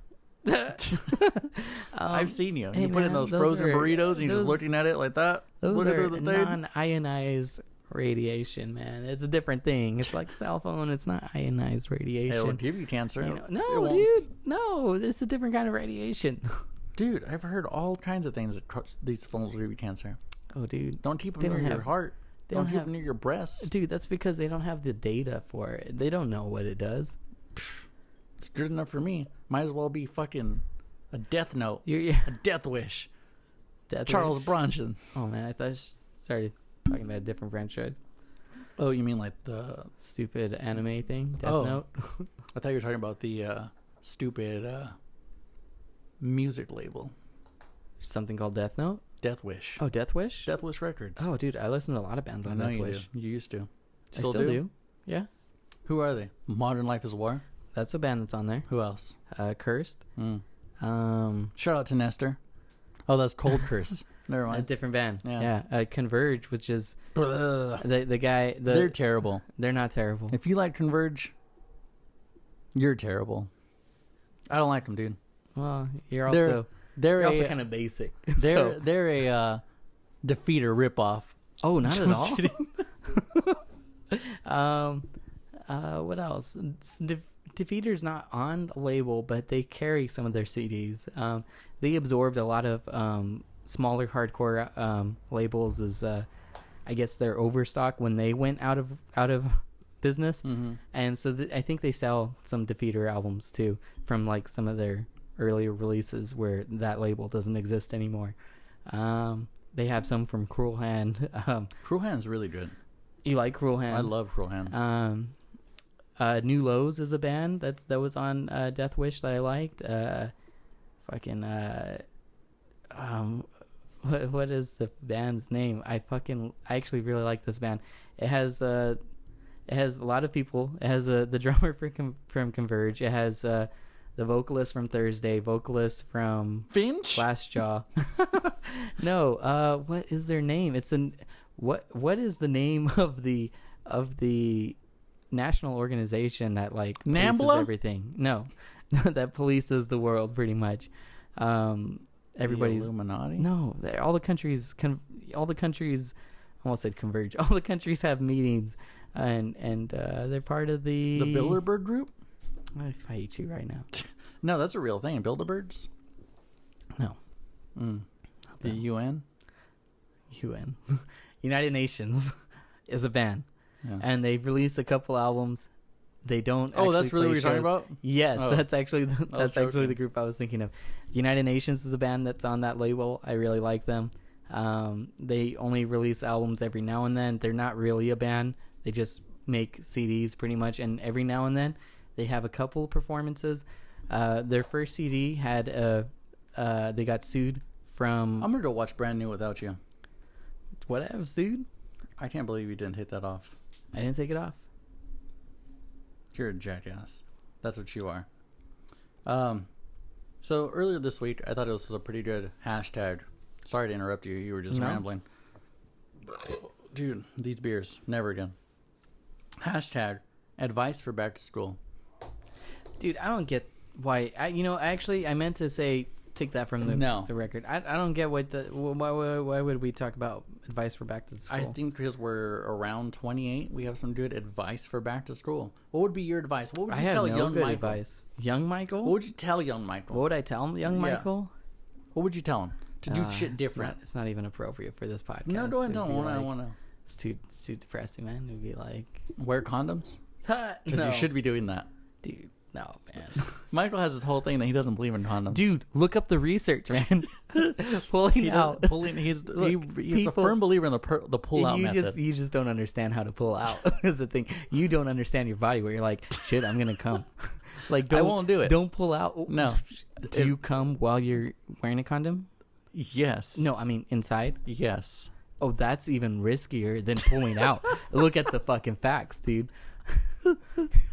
I've seen you. You put in those frozen burritos and you're just looking at it like that. Those are non-ionized radiation, man. It's a different thing. It's like cell phone. It's not ionized radiation. It won't give you cancer. No, dude. No, it's a different kind of radiation. Dude, I've heard all kinds of things that these phones will give you cancer. Oh, dude. Don't keep them near your heart. Don't keep them near your breasts. Dude, that's because they don't have the data for it. They don't know what it does. It's good enough for me. Might as well be fucking a death note. A death wish. Charles Bronson. Oh, man. I thought I started talking about a different franchise. Oh, you mean like the stupid anime thing? Death Note? I thought you were talking about the stupid music label. Something called Death Note? Death Wish. Oh, Death Wish? Death Wish Records. Oh, dude, I listen to a lot of bands on Death Wish. You used to. I still do. Yeah. Who are they? Modern Life is War? That's a band that's on there. Who else? Cursed. Shout out to Nestor. Oh, that's Cold Curse. Never mind. A different band. Yeah. Converge, which is the guy. They're terrible. They're not terrible. If you like Converge, you're terrible. I don't like them, dude. Well, you're also kind of basic. They're a Defeater ripoff. Oh, not at all. What else? Defeater's not on the label, but they carry some of their CDs. They absorbed a lot of smaller hardcore labels as I guess their overstock when they went out of business. Mm-hmm. And so I think they sell some Defeater albums too from like some of their earlier releases where that label doesn't exist anymore. They have some from Cruel Hand. Cruel Hand's really good. You like Cruel Hand? I love Cruel Hand. New Lows is a band that was on Death Wish that I liked. What is the band's name? I actually really like this band. It has a lot of people. It has the drummer from Converge. It has the vocalist from Thursday, vocalist from Finch, Glassjaw. No, what is their name? What is the name of the national organization that like polices NAMBLA? Everything? No, that polices the world pretty much. Everybody's the Illuminati. No, all the countries. I almost said Converge. All the countries have meetings, and they're part of the Bilderberg group. I fight you right now. No, that's a real thing. Bilderbergs. No. The UN. United Nations is a band, and they've released a couple albums. They don't. Oh, that's really what you're talking about? Yes, that's actually the group I was thinking of. United Nations is a band that's on that label. I really like them. They only release albums every now and then. They're not really a band. They just make CDs pretty much, and every now and then they have a couple performances. Their first CD had they got sued from. I'm gonna go watch Brand New without you. Whatever, dude. I can't believe you didn't hit that off. I didn't take it off. You're a jackass. That's what you are. So earlier this week, I thought this was a pretty good hashtag. Sorry to interrupt you. You were just rambling. Dude, these beers. Never again. Hashtag advice for back to school. Dude, I don't get why. I meant to say take that from the record. I don't get why would we talk about advice for back to school? I think because we're around 28, we have some good advice for back to school. What would be your advice? What would you tell young Michael? Advice. Young Michael? What would you tell young Michael? What would I tell young Michael? What would you tell him? To do shit different. It's not even appropriate for this podcast. No, go ahead. I want to. It's too depressing, man. It'd be like wear condoms. No. You should be doing that, dude. No, man. Michael has this whole thing that he doesn't believe in condoms. Dude, look up the research, man. He's a firm believer in the pull-out method. You just don't understand how to pull out. Is the thing. You don't understand your body where you're like, shit, I'm gonna come. Like, I won't do it. Don't pull out. No. Do you come while you're wearing a condom? Yes. No, I mean inside. Yes. Oh, that's even riskier than pulling out. Look at the fucking facts, dude.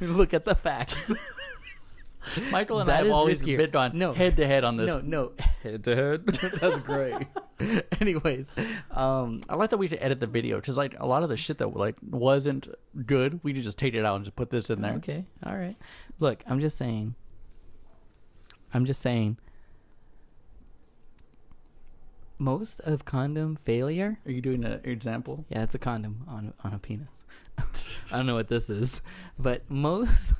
Look at the facts. Michael and I have always been on head to head on this. No, head to head. That's great. Anyways, I like that we should edit the video because like a lot of the shit that like wasn't good, we could just take it out and just put this in there. Okay, all right. Look, I'm just saying. Most of condom failure. Are you doing an example? Yeah, it's a condom on a penis. I don't know what this is, but most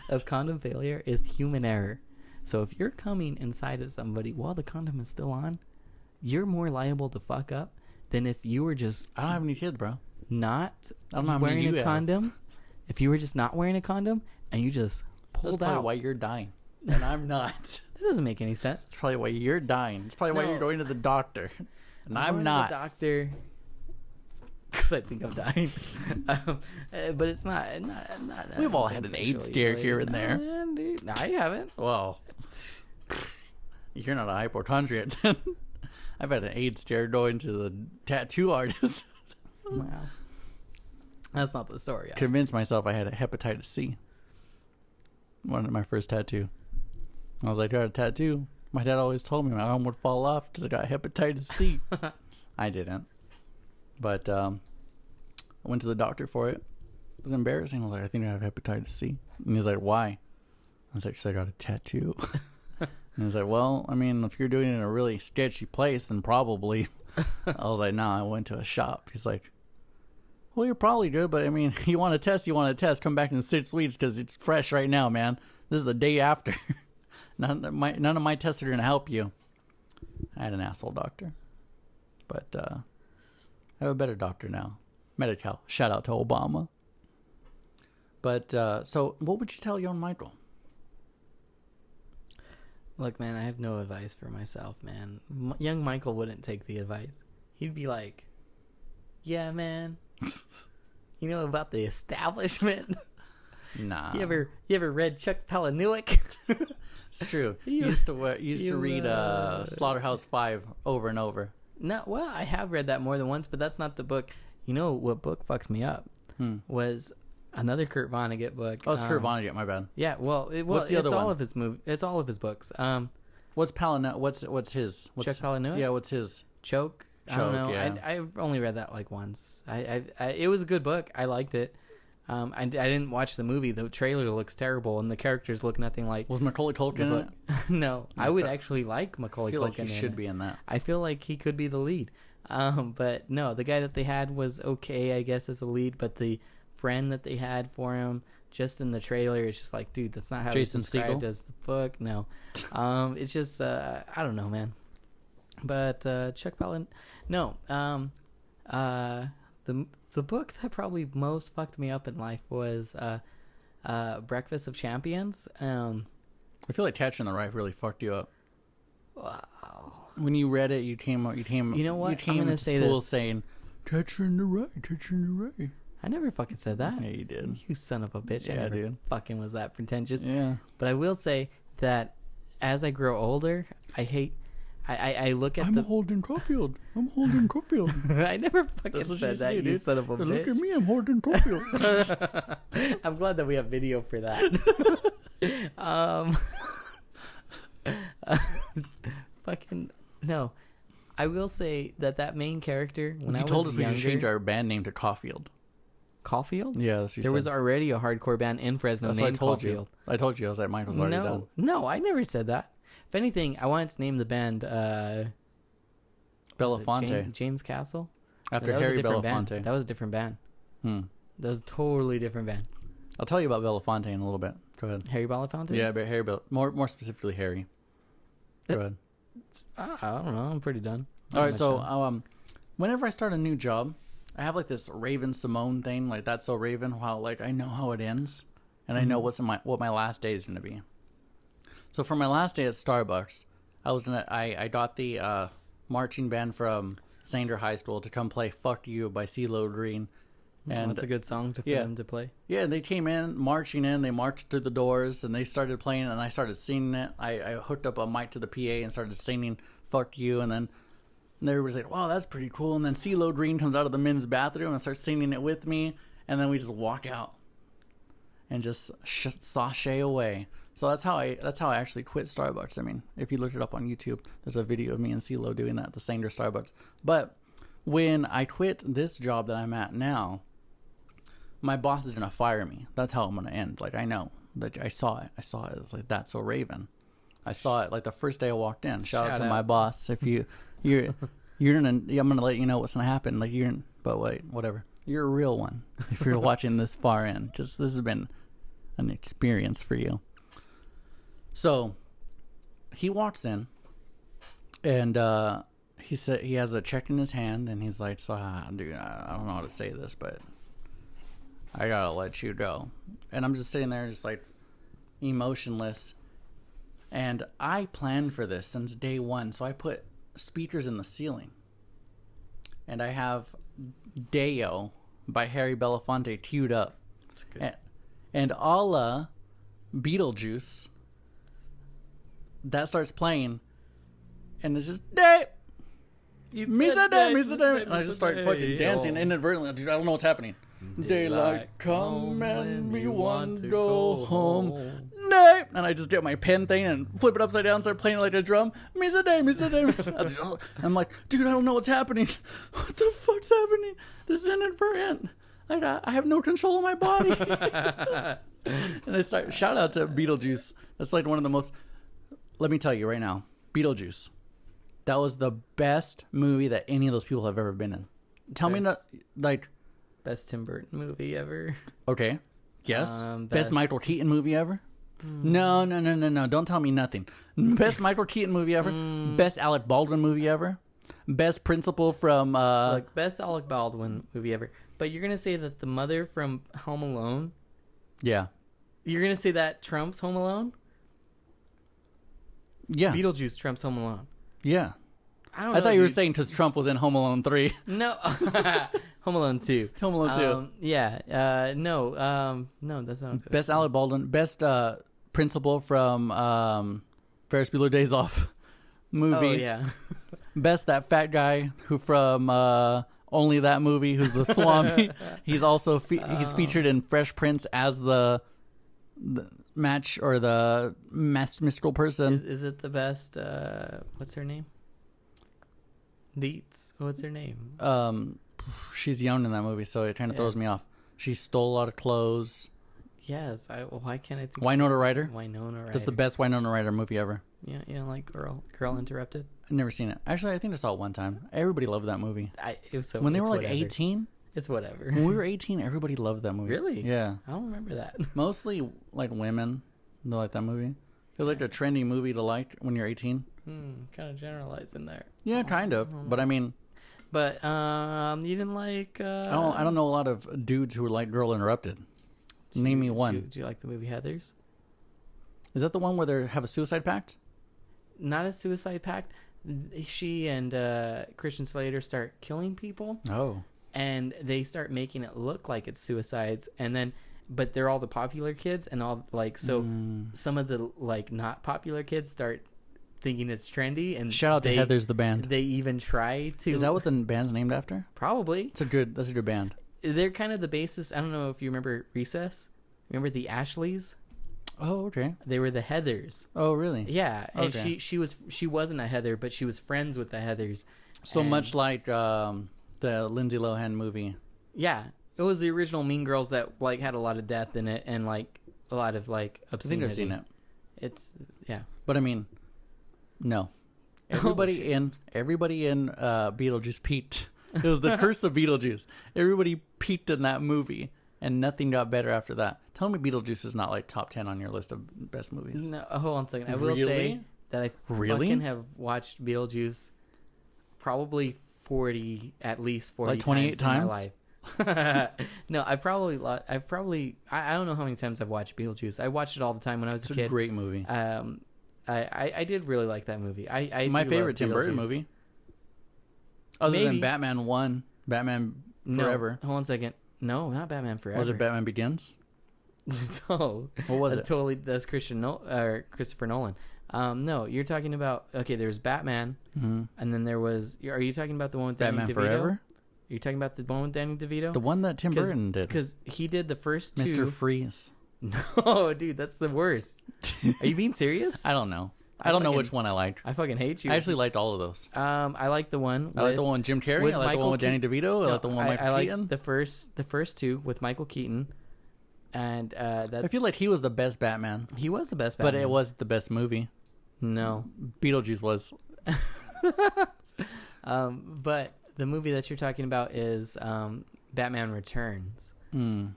of condom failure is human error. So if you're coming inside of somebody while the condom is still on, you're more liable to fuck up than if you were just. I don't have any kids, bro. Not wearing a condom. If you were just not wearing a condom and you just pulled That's probably out. Why you're dying, and I'm not. That doesn't make any sense. It's probably why you're dying. It's probably why you're going to the doctor, and I'm not. To the doctor. Because I think I'm dying. But it's not We've all had an AIDS scare here and there. Man, dude. No, I haven't. Well, you're not a hypochondriac. I've had an AIDS scare going to the tattoo artist. Wow. That's not the story. Convinced myself I had a hepatitis C. One of my first tattoo. I was like, I got a tattoo. My dad always told me my arm would fall off because I got hepatitis C. I didn't. But I went to the doctor for it. It was embarrassing. I was like, I think I have hepatitis C. And he's like, why? I was like, because I got a tattoo. And he's like, well, I mean, if you're doing it in a really sketchy place, then probably. I was like, nah, I went to a shop. He's like, well, you're probably good, but I mean, you want to test. Come back in 6 weeks because it's fresh right now, man. This is the day after. None of my tests are going to help you. I had an asshole doctor. But I have a better doctor now. Medi-Cal. Shout out to Obama. But, so, what would you tell young Michael? Look, man, I have no advice for myself, man. Young Michael wouldn't take the advice. He'd be like, yeah, man. You know about the establishment? Nah. You ever read Chuck Palahniuk? It's true. You used to read Slaughterhouse 5 over and over. No, well, I have read that more than once, but that's not the book. You know what book fucked me up? Was another Kurt Vonnegut book. Oh, it's Kurt Vonnegut. My bad. Yeah. Well, what's the other one? All of his It's all of his books. What's Palahniuk? What's his? Chuck Palahniuk? Yeah. What's his? Choke. I don't know. Yeah. I've only read that like once. It was a good book. I liked it. I didn't watch the movie. The trailer looks terrible, and the characters look nothing like. Was Macaulay Culkin in it? No, I would actually like Macaulay Culkin. I feel like he should be in that. I feel like he could be the lead. But no, the guy that they had was okay, I guess, as the lead. But the friend that they had for him, just in the trailer, it's just like, dude, that's not how Jason it's described as the book. No, it's just I don't know, man. But Chuck Palahniuk, no, the book that probably most fucked me up in life was Breakfast of Champions. I feel like Catcher in the Rye really fucked you up. Wow. When you read it, you came. You know what? You came I'm gonna to say school this. saying, "Catcher in the Rye, Catcher in the Rye." I never fucking said that. Yeah, you did. You son of a bitch. Yeah, I never dude. fucking was that pretentious. Yeah. But I will say that as I grow older, I look at I'm Holden Caulfield. I'm Holden Caulfield. I never fucking said that, you son of a bitch. Look at me, I'm Holden Caulfield. I'm glad that we have video for that. Fucking no. I will say that main character when I was told us younger, we should change our band name to Caulfield. Caulfield? Yeah, that's what you there said. was already a hardcore band in Fresno That's named what I told Caulfield. you. I told you. I was like, mine was already done. No, I never said that. If anything, I wanted to name the band Belafonte. James Castle. After That was a Harry different Belafonte. band. That was a different band. That was a totally different band. I'll tell you about Belafonte in a little bit. Go ahead. Harry Belafonte? Yeah, but Harry more specifically Harry. Go ahead. I don't know. I'm pretty done. All right, so whenever I start a new job, I have like this Raven Simone thing, like That's So Raven. How like I know how it ends, and I know what my last day is gonna be. So for my last day at Starbucks, I got the marching band from Sander High School to come play "Fuck You" by CeeLo Green. And that's a good song for them to play. Yeah, they came in, they marched through the doors, and they started playing, and I started singing it. I hooked up a mic to the PA and started singing "Fuck You," and then everybody's like, wow, that's pretty cool. And then CeeLo Green comes out of the men's bathroom and starts singing it with me, and then we just walk out and just sashay away. So that's how I actually quit Starbucks. I mean, if you look it up on YouTube, there's a video of me and CeeLo doing that at the Sander Starbucks. But when I quit this job that I'm at now, my boss is going to fire me. That's how I'm going to end. Like, I know. That I saw it. It's like, That's So Raven. I saw it like the first day I walked in. Shout out to my boss. If I'm gonna let you know what's gonna happen. Like but wait, whatever. You're a real one. If you're watching this far in, this has been an experience for you. So he walks in, and he said he has a check in his hand, and he's like, "So, dude, I don't know how to say this, but I gotta let you go." And I'm just sitting there, just like emotionless. And I planned for this since day one, so I put speakers in the ceiling. And I have Deo by Harry Belafonte queued up. That's good. And a la Beetlejuice, that starts playing. And it's just, day! Misa day, Misa day. And I just start fucking dancing inadvertently. Dude, I don't know what's happening. Daylight come and we want to go home. Day! And I just get my pen thing and flip it upside down, start playing it like a drum. Misa day, Misa day, Misa. I'm like, dude, I don't know what's happening. What the fuck's happening? This is inadvertent. Like, I have no control of my body. And I start, shout out to Beetlejuice. That's like one of the most, let me tell you right now, Beetlejuice. That was the best movie that any of those people have ever been in. Tell me that, like, best Tim Burton movie ever. Okay. Yes. Best Michael Keaton movie ever? No. Don't tell me nothing. Best Michael Keaton movie ever? Best Alec Baldwin movie ever? Best principal from... best Alec Baldwin movie ever. But you're going to say that the mother from Home Alone... Yeah. You're going to say that trumps Home Alone? Yeah. Beetlejuice trumps Home Alone. Yeah. I thought you were saying because Trump was in Home Alone 3. No. Home Alone 2. Home Alone 2. Yeah. No, that's not... Best Alec Baldwin. Best principal from Ferris Bueller Days Off movie. Oh, yeah. Best that fat guy who from Only That Movie, who's the Swami. He's also he's featured in Fresh Prince as the match or the mystical person. Is it the best... what's her name? Dietz. What's her name? She's young in that movie, so it kind of throws me off. She stole a lot of clothes. Yes. Why can't I think... Winona Ryder? Winona Ryder. That's the best Winona Ryder movie ever. Yeah, like Girl Interrupted. I've never seen it. Actually, I think I saw it one time. Everybody loved that movie. It was so... When they were like whatever. 18? It's whatever. When we were 18, everybody loved that movie. Really? Yeah. I don't remember that. Mostly, like, women. They like that movie. It was like a trendy movie to like when you're 18. Kind of generalizing there. Yeah, kind of. But I mean... But you didn't like... I don't know a lot of dudes who like Girl Interrupted. Name me one. Do you like the movie Heathers? Is that the one where they have a suicide pact? Not a suicide pact. She and Christian Slater start killing people. Oh. and they start making it look like it's suicides, and then but they're all the popular kids, and all like some of the like not popular kids start thinking it's trendy, and shout out to Heather's the band. They even try to. Is that what the band's named after? Probably. That's a good band. They're kind of the basis. I don't know if you remember Recess. Remember the Ashleys? Oh, okay. They were the Heathers. Oh, really? Yeah, and okay. she wasn't a Heather, but she was friends with the Heathers. So much like the Lindsay Lohan movie. Yeah, it was the original Mean Girls that like had a lot of death in it and like a lot of like obscenity. I think I've seen it. It's but I mean, no. Everybody in Beetlejuice peaked. It was the curse of Beetlejuice. Everybody peaked in that movie, and nothing got better after that. Tell me Beetlejuice is not like top 10 on your list of best movies. No, hold on a second. I will say that I fucking have watched Beetlejuice probably at least 40 like 28 times in my life. No, I don't know how many times I've watched Beetlejuice. I watched it all the time when I was a kid. It's a great movie. I did really like that movie. My favorite Tim Burton movie. Other than Batman 1, Batman Forever. No, hold on a second. No, not Batman Forever. Was it Batman Begins? No. What was it? Totally, that's Christopher Nolan. No, you're talking about, okay, there's Batman, and then there was, are you talking about the one with Danny DeVito? Batman Forever? Are you talking about the one with Danny DeVito? The one that Tim Burton did. Because he did the first two. Mr. Freeze. No, dude, that's the worst. Are you being serious? I don't know. I don't know which one I liked. I fucking hate you. I actually liked all of those. I like the one. I like the one with Jim Carrey. I like the one with Danny DeVito. I like the one with Michael Keaton. The first two with Michael Keaton, and I feel like he was the best Batman. He was the best Batman, but it was the best movie. No, Beetlejuice was. But the movie that you're talking about is Batman Returns. You're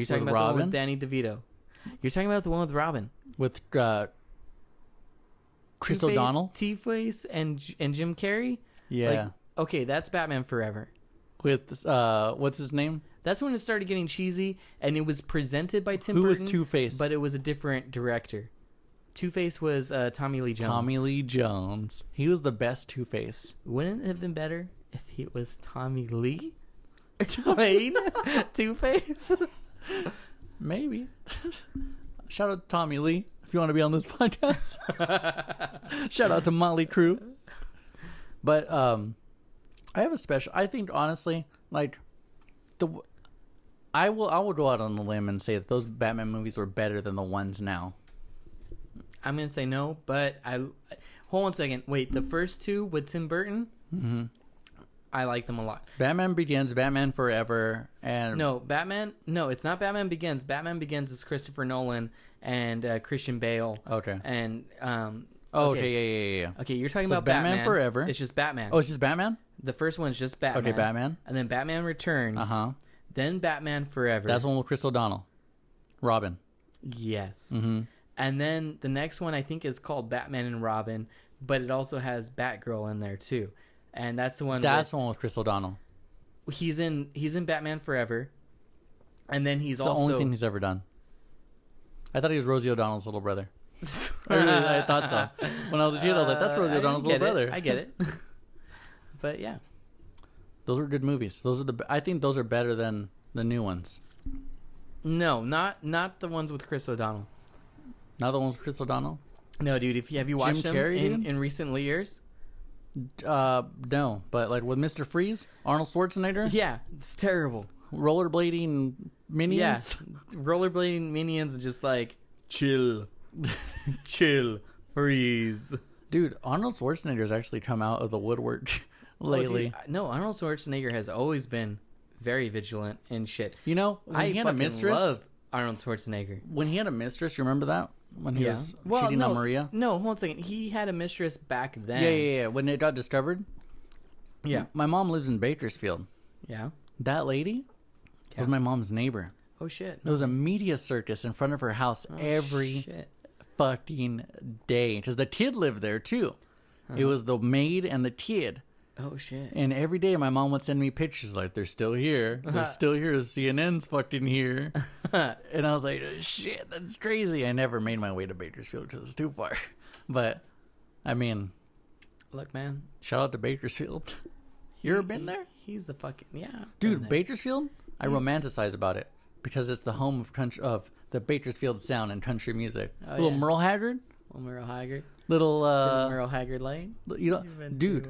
talking about the one with Danny DeVito. You're talking about the one with Robin. With Chris O'Donnell? T-Face and Jim Carrey? Yeah. Like, okay, that's Batman Forever. With, what's his name? That's when it started getting cheesy, and it was presented by Tim Burton. Who was Two-Face? But it was a different director. Two-Face was Tommy Lee Jones. Tommy Lee Jones. He was the best Two-Face. Wouldn't it have been better if it was Tommy Lee played Two-Face? Maybe. Shout out to Tommy Lee if you want to be on this podcast. Shout out to Motley Crue. But I have a special. I think honestly, like I will go out on the limb and say that those Batman movies were better than the ones now. I'm gonna say no, but hold on a second. Wait, the first two with Tim Burton. Mm-hmm. I like them a lot. Batman Begins, Batman Forever, and... No, it's not Batman Begins. Batman Begins is Christopher Nolan and Christian Bale. Okay. And, okay, yeah. Okay, you're talking about Batman Forever. It's just Batman. Oh, it's just Batman? The first one's just Batman. Okay, Batman. And then Batman Returns. Uh-huh. Then Batman Forever. That's the one with Chris O'Donnell. Robin. Yes. Mm-hmm. And then the next one I think is called Batman and Robin, but it also has Batgirl in there too. And that's the one. That's the one with Chris O'Donnell. He's in Batman Forever, and then he's also the only thing he's ever done. I thought he was Rosie O'Donnell's little brother. I thought so. When I was a kid, I was like, "That's Rosie O'Donnell's little brother." I get it. But yeah, those were good movies. I think those are better than the new ones. No, not the ones with Chris O'Donnell. Not the ones with Chris O'Donnell. No, dude. Have you watched them in recent years? No, but like with Mr. Freeze, Arnold Schwarzenegger. Yeah, it's terrible. Rollerblading minions. Yeah, rollerblading minions, just like chill, freeze. Dude, Arnold Schwarzenegger has actually come out of the woodwork lately. Oh, dude, no, Arnold Schwarzenegger has always been very vigilant and shit. You know, when he had a mistress. Love Arnold Schwarzenegger. When he had a mistress, you remember that? When he was cheating on Maria? No, hold on a second. He had a mistress back then. Yeah. When it got discovered? Yeah. My mom lives in Bakersfield. Yeah. That lady was my mom's neighbor. Oh, shit. There was a media circus in front of her house every fucking day. Because the kid lived there, too. It was the maid and the kid. Oh, shit. And every day my mom would send me pictures like, they're still here. They're still here. CNN's fucking here. And I was like, oh, shit, that's crazy. I never made my way to Bakersfield because it's too far. But, I mean... Look, man. Shout out to Bakersfield. You ever been there? He's the fucking dude. Bakersfield, I romanticize about it because it's the home of the Bakersfield sound and country music. Little Merle Haggard. Little Merle Haggard Lane. You know, dude.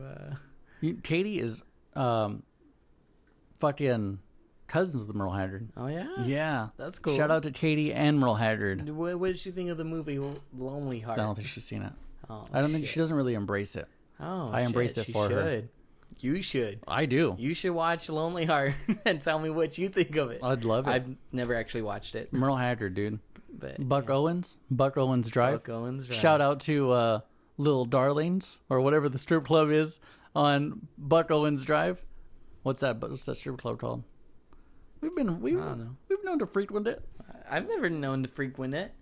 Katie is fucking cousins with Merle Haggard. Oh yeah. Yeah, that's cool. Shout out to Katie and Merle Haggard. What did she think of the movie Lonely Heart? I don't think she's seen it. Oh, I don't think she doesn't really embrace it. Oh, I embraced it for her. You should. I do. You should watch Lonely Heart and tell me what you think of it. I'd love it. I've never actually watched it. Merle Haggard, dude. But, Buck Owens Drive. Buck Owens Drive. Shout out to Little Darlings or whatever the strip club is on Buck Owens Drive. What's that strip club called? We've known to frequent it. I've never known to frequent it.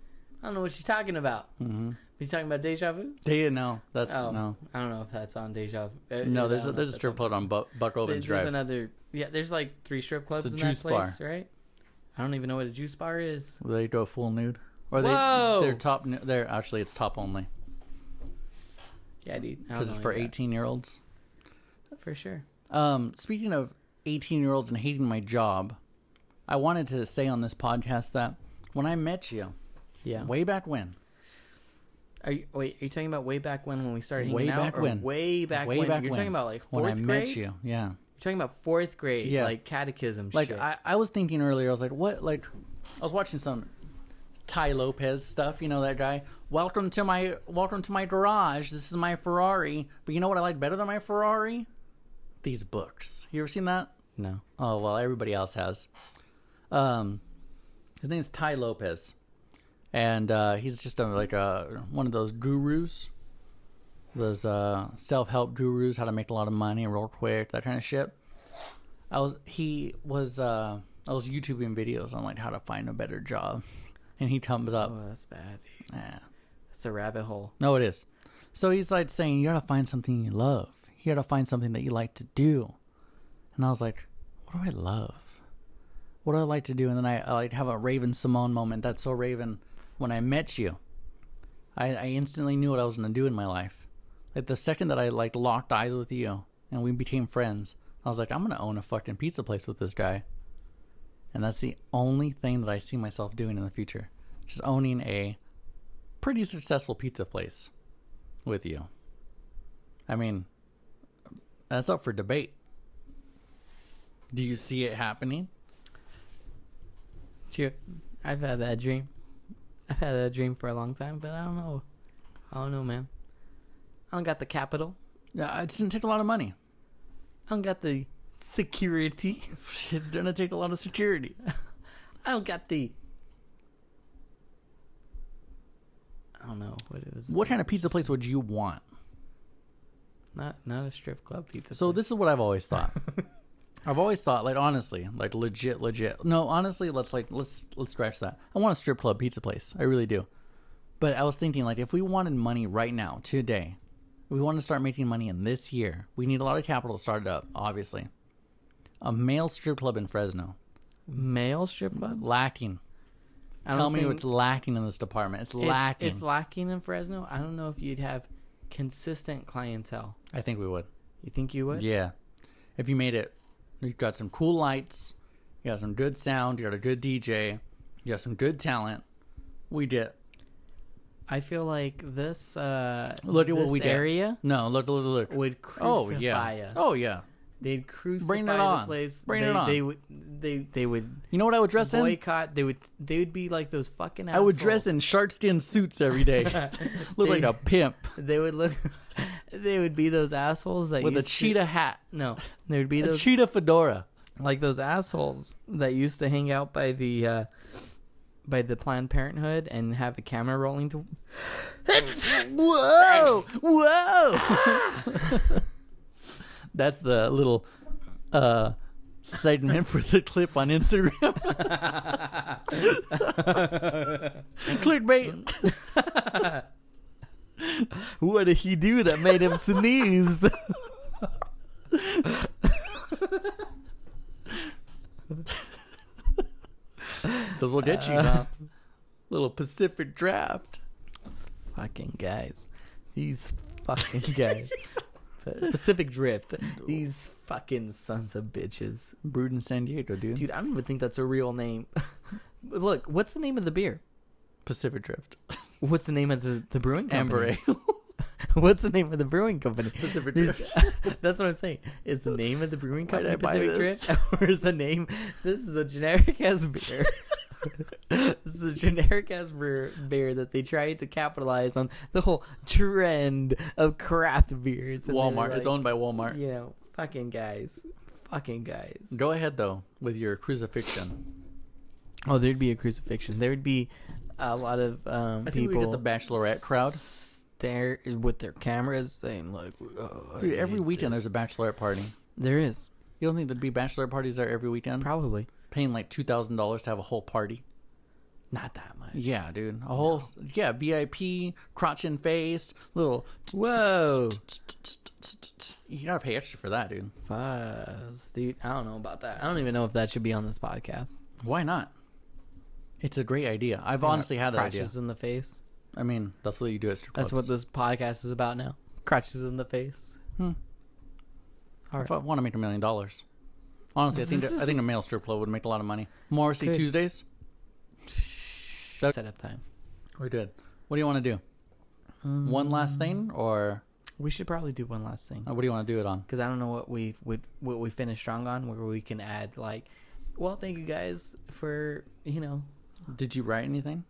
I don't know what you're talking about. Mm-hmm. You talking about Deja Vu? No, that's no. I don't know if that's on Deja Vu. No, there's a strip club on Buck Owens Drive. There's another. Yeah, there's like 3 strip clubs in that place, right? I don't even know what a juice bar is. They go full nude, or they're top. They're actually it's top only. Yeah, dude. Because it's for 18-year-olds. For sure. Speaking of 18-year-olds and hating my job, I wanted to say on this podcast that when I met you, way back when. Are you talking about way back when we started hanging way out? Back when. Way back when? You're talking about like 4th grade? When I met you, yeah. You're talking about 4th grade, like catechism like, shit. I was thinking earlier, I was like, what? Like, I was watching some Ty Lopez stuff, you know that guy? Welcome to my garage. This is my Ferrari. But you know what I like better than my Ferrari? These books. You ever seen that? No. Oh, well, everybody else has. His name's Ty Lopez. And he's just one of those gurus, those self-help gurus, how to make a lot of money real quick, that kind of shit. I was YouTubing videos on like how to find a better job, and he comes up. Oh, that's bad, dude. Yeah, that's a rabbit hole. No, it is. So he's like saying you gotta find something you love. You gotta find something that you like to do. And I was like, what do I love? What do I like to do? And then I like have a Raven Simone moment. That's so Raven. When I met you, I instantly knew what I was going to do in my life. Like the second that I like locked eyes with you and we became friends, I was like, I'm going to own a fucking pizza place with this guy. And that's the only thing that I see myself doing in the future. Just owning a pretty successful pizza place with you. I mean, that's up for debate. Do you see it happening? Sure. I've had that dream. I've had that dream for a long time, but I don't know. I don't know, man. I don't got the capital. Yeah, it's going to take a lot of money. I don't got the security. It's going to take a lot of security. I don't got the... I don't know what it is. What kind of pizza place would you want? Not a strip club pizza So place. This is what I've always thought. I've always thought, like, honestly, like, legit. No, honestly, let's scratch that. I want a strip club pizza place. I really do. But I was thinking, like, if we wanted money right now, today, we want to start making money in this year, we need a lot of capital to start it up, obviously. A male strip club in Fresno. Male strip club? Lacking. Tell me what's lacking in this department. It's lacking. It's lacking in Fresno? I don't know if you'd have consistent clientele. I think we would. You think you would? Yeah. If you made it... You've got some cool lights. You got some good sound. You got a good DJ. You got some good talent. We did. I feel like this look at what we area did. No, look. Would crucify us. Oh, yeah. They'd crucify the place. Bring it on. They would. You know what I would dress in? Boycott. They would be like those fucking assholes. I would dress in shark skin suits every day. Look like a pimp. They would look. They would be those assholes that with a cheetah hat. No, they would be those cheetah fedora. Like those assholes that used to hang out by the Planned Parenthood and have a camera rolling to. Whoa! That's the little segment for the clip on Instagram. Clickbait. What did he do that made him sneeze? Those will get you now. Little Pacific Draft. Fucking guys. These fucking guys. Pacific Drift. These fucking sons of bitches. Brewed in San Diego, dude. Dude, I don't even think that's a real name. Look, what's the name of the beer? Pacific Drift. What's the name of the brewing company? Amber Ale. What's the name of the brewing company? Pacific Drift. That's what I'm saying. Is the name of the brewing Why company did I buy Pacific this? Drift? Or is the name... This is a generic-ass beer. This is a generic-ass beer that they tried to capitalize on the whole trend of craft beers. And Walmart. It's owned by Walmart. You know, fucking guys. Go ahead, though, with your crucifixion. Oh, there'd be a crucifixion. There would be a lot of I think people... we get the Bachelorette crowd. Stare with their cameras saying, like... Dude, every weekend there's a Bachelorette party. There is. You don't think there'd be Bachelorette parties there every weekend? Probably. Paying like $2,000 to have a whole party. Not that much. Yeah, dude. A whole... No. Yeah, VIP, crotch and face, little... Whoa. You gotta pay extra for that, dude. Fuzz. Dude, I don't know about that. I don't even know if that should be on this podcast. Why not? It's a great idea. I've honestly had that idea. Crotches in the face. I mean, that's what you do at strip clubs. That's what this podcast is about now. Crotches in the face. All right. If I want to make $1 million, honestly, I think a male strip club would make a lot of money. Morrissey Good. Tuesdays. Set up time. We're good. What do you want to do? One last thing, or we should probably do one last thing. What do you want to do it on? Because I don't know what we finished strong on, where we can add like, well, thank you guys for Did you write anything?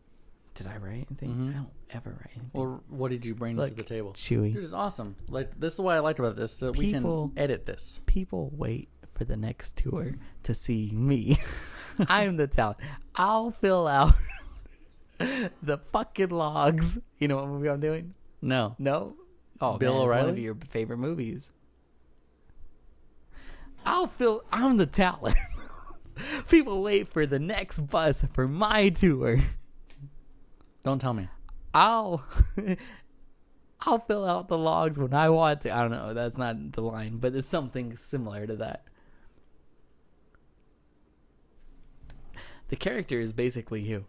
Did I write anything? Mm-hmm. I don't ever write anything. Or what did you bring to the table? Chuy. Dude, it's awesome. Like, this is what I liked about this. So we can edit this. People wait for the next tour to see me. I'm the talent. I'll fill out the fucking logs. You know what movie I'm doing? No. Oh, Bill man, O'Reilly? It's one of your favorite movies. I'm the talent. People wait for the next bus for my tour. Don't tell me. I'll fill out the logs when I want to. I don't know. That's not the line, but it's something similar to that. The character is basically you.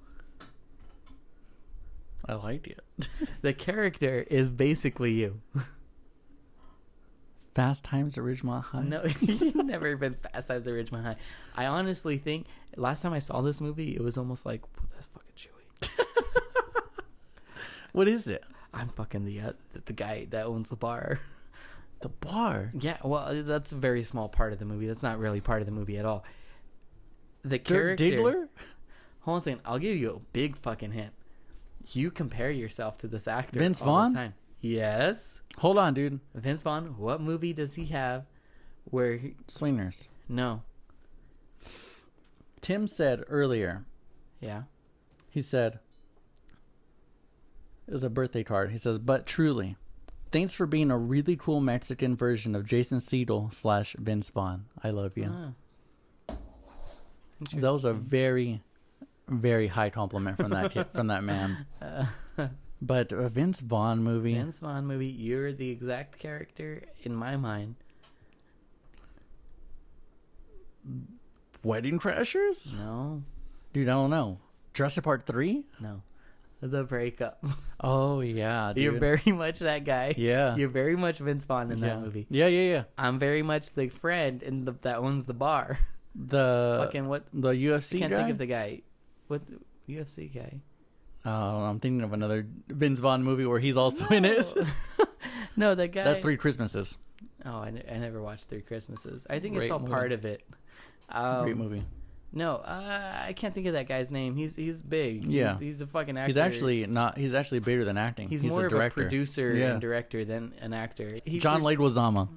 I liked it. The character is basically you. Fast Times at Ridgemont High? No, you've never been Fast Times at Ridgemont High. I honestly think last time I saw this movie, it was almost like, well, that's fucking Chuy. What is it? I'm fucking the guy that owns the bar. The bar? Yeah, well, that's a very small part of the movie. That's not really part of the movie at all. The character... Diggler? Hold on a second. I'll give you a big fucking hint. You compare yourself to this actor Vince all Vaughn? the time. Yes. Hold on, dude. Vince Vaughn, what movie does he have where he... Swingers. No. Tim said earlier. Yeah. He said... It was a birthday card. He says, but truly, thanks for being a really cool Mexican version of Jason Segel / Vince Vaughn. I love you. That was a very, very high compliment from that kid, from that man. But a Vince Vaughn movie. Vince Vaughn movie. You're the exact character in my mind. Wedding Crashers? No. Dude, I don't know. Jurassic Park 3? No. The Breakup. Oh, yeah, dude. You're very much that guy. Yeah. You're very much Vince Vaughn in that movie. Yeah. I'm very much the friend that owns the bar. The fucking what? The UFC guy? I can't think of the guy. What UFC guy? I'm thinking of another Vince Vaughn movie where he's also in it. No, that guy. That's Three Christmases. Oh, I never watched Three Christmases. I think I saw part of it. Great movie. No, I can't think of that guy's name. He's big. Yeah, he's a fucking actor. He's actually bigger than acting. He's more a of director. a producer and director than an actor. John Leguizamo.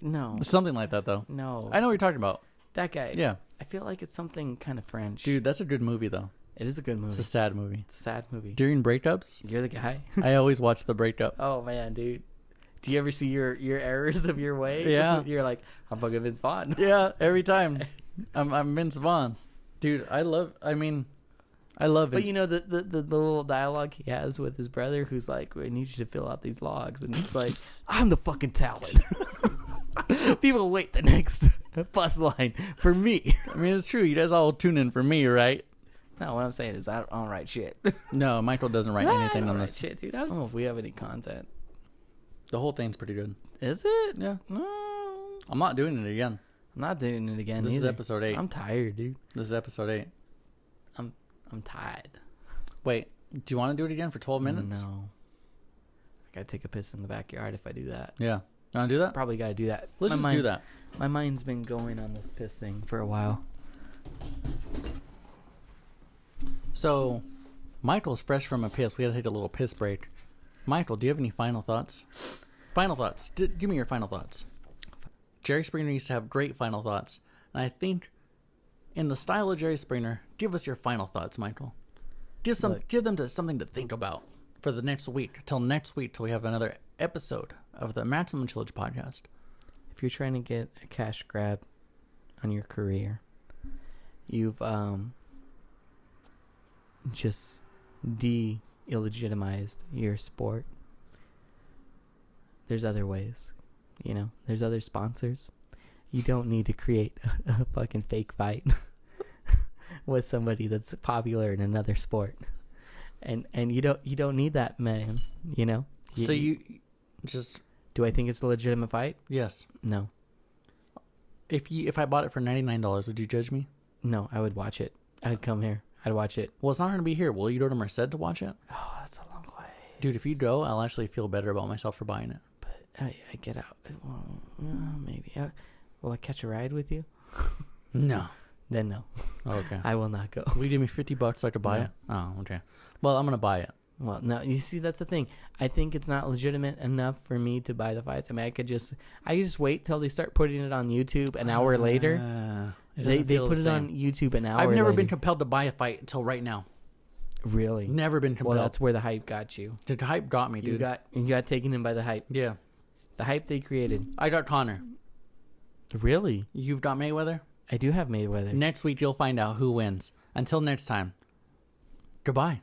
No, something like that though. No, I know what you're talking about. That guy. Yeah, I feel like it's something kind of French. Dude, that's a good movie though. It is a good movie. It's a sad movie. It's a sad movie. During breakups, you're the guy. I always watch the breakup. Oh man, dude. Do you ever see your errors of your way? Yeah. You're like, I'm fucking Vince Vaughn. Yeah, every time. I'm Vince Vaughn. Dude, I love Vince. But you know the little dialogue he has with his brother, who's like, I need you to fill out these logs, and he's like, I'm the fucking talent. People wait the next bus line for me. I mean, it's true. You guys all tune in for me, right? No, what I'm saying is I don't write shit. No, Michael doesn't write anything on this shit, dude. I don't know if we have any content. The whole thing's pretty good. Is it? Yeah. No. I'm not doing it again. I'm not doing it again. This either. is episode 8. I'm tired, dude. This is episode 8. I'm tired. Wait, do you want to do it again for 12 minutes? No. I gotta take a piss in the backyard if I do that. Yeah. You want to do that? Probably gotta do that. Let's just do that. My mind's been going on this piss thing for a while. So, Michael's fresh from a piss. We had to take a little piss break. Michael, do you have any final thoughts? Final thoughts. Give me your final thoughts. Jerry Springer used to have great final thoughts. And I think, in the style of Jerry Springer, give us your final thoughts, Michael. Give them something to think about for the next week. Till next week, till we have another episode of the Maximum Chillage podcast. If you're trying to get a cash grab on your career, you've just de-illegitimized your sport. There's other ways, there's other sponsors. You don't need to create a fucking fake fight with somebody that's popular in another sport, and you don't need that, man. So you just. Do I think it's a legitimate fight? Yes. No. If I bought it for $99, would you judge me? No, I would watch it. I'd come here. I'd watch it. Well, it's not going to be here. Will you go to Merced to watch it? Oh, that's a long way. Dude, if you go, I'll actually feel better about myself for buying it. But I get out. Well, maybe. Will I catch a ride with you? No. Then no. Oh, okay. I will not go. Will you give me $50 so I could buy it? Oh, okay. Well, I'm going to buy it. Well, no, you see, that's the thing. I think it's not legitimate enough for me to buy the fights. I mean, I could just wait till they start putting it on YouTube an hour later. They put it on YouTube an hour later. I've never been compelled to buy a fight until right now. Really? Never been compelled. Well, that's where the hype got you. The hype got me, dude. You got taken in by the hype. Yeah. The hype they created. I got Conor. Really? You've got Mayweather? I do have Mayweather. Next week, you'll find out who wins. Until next time, goodbye.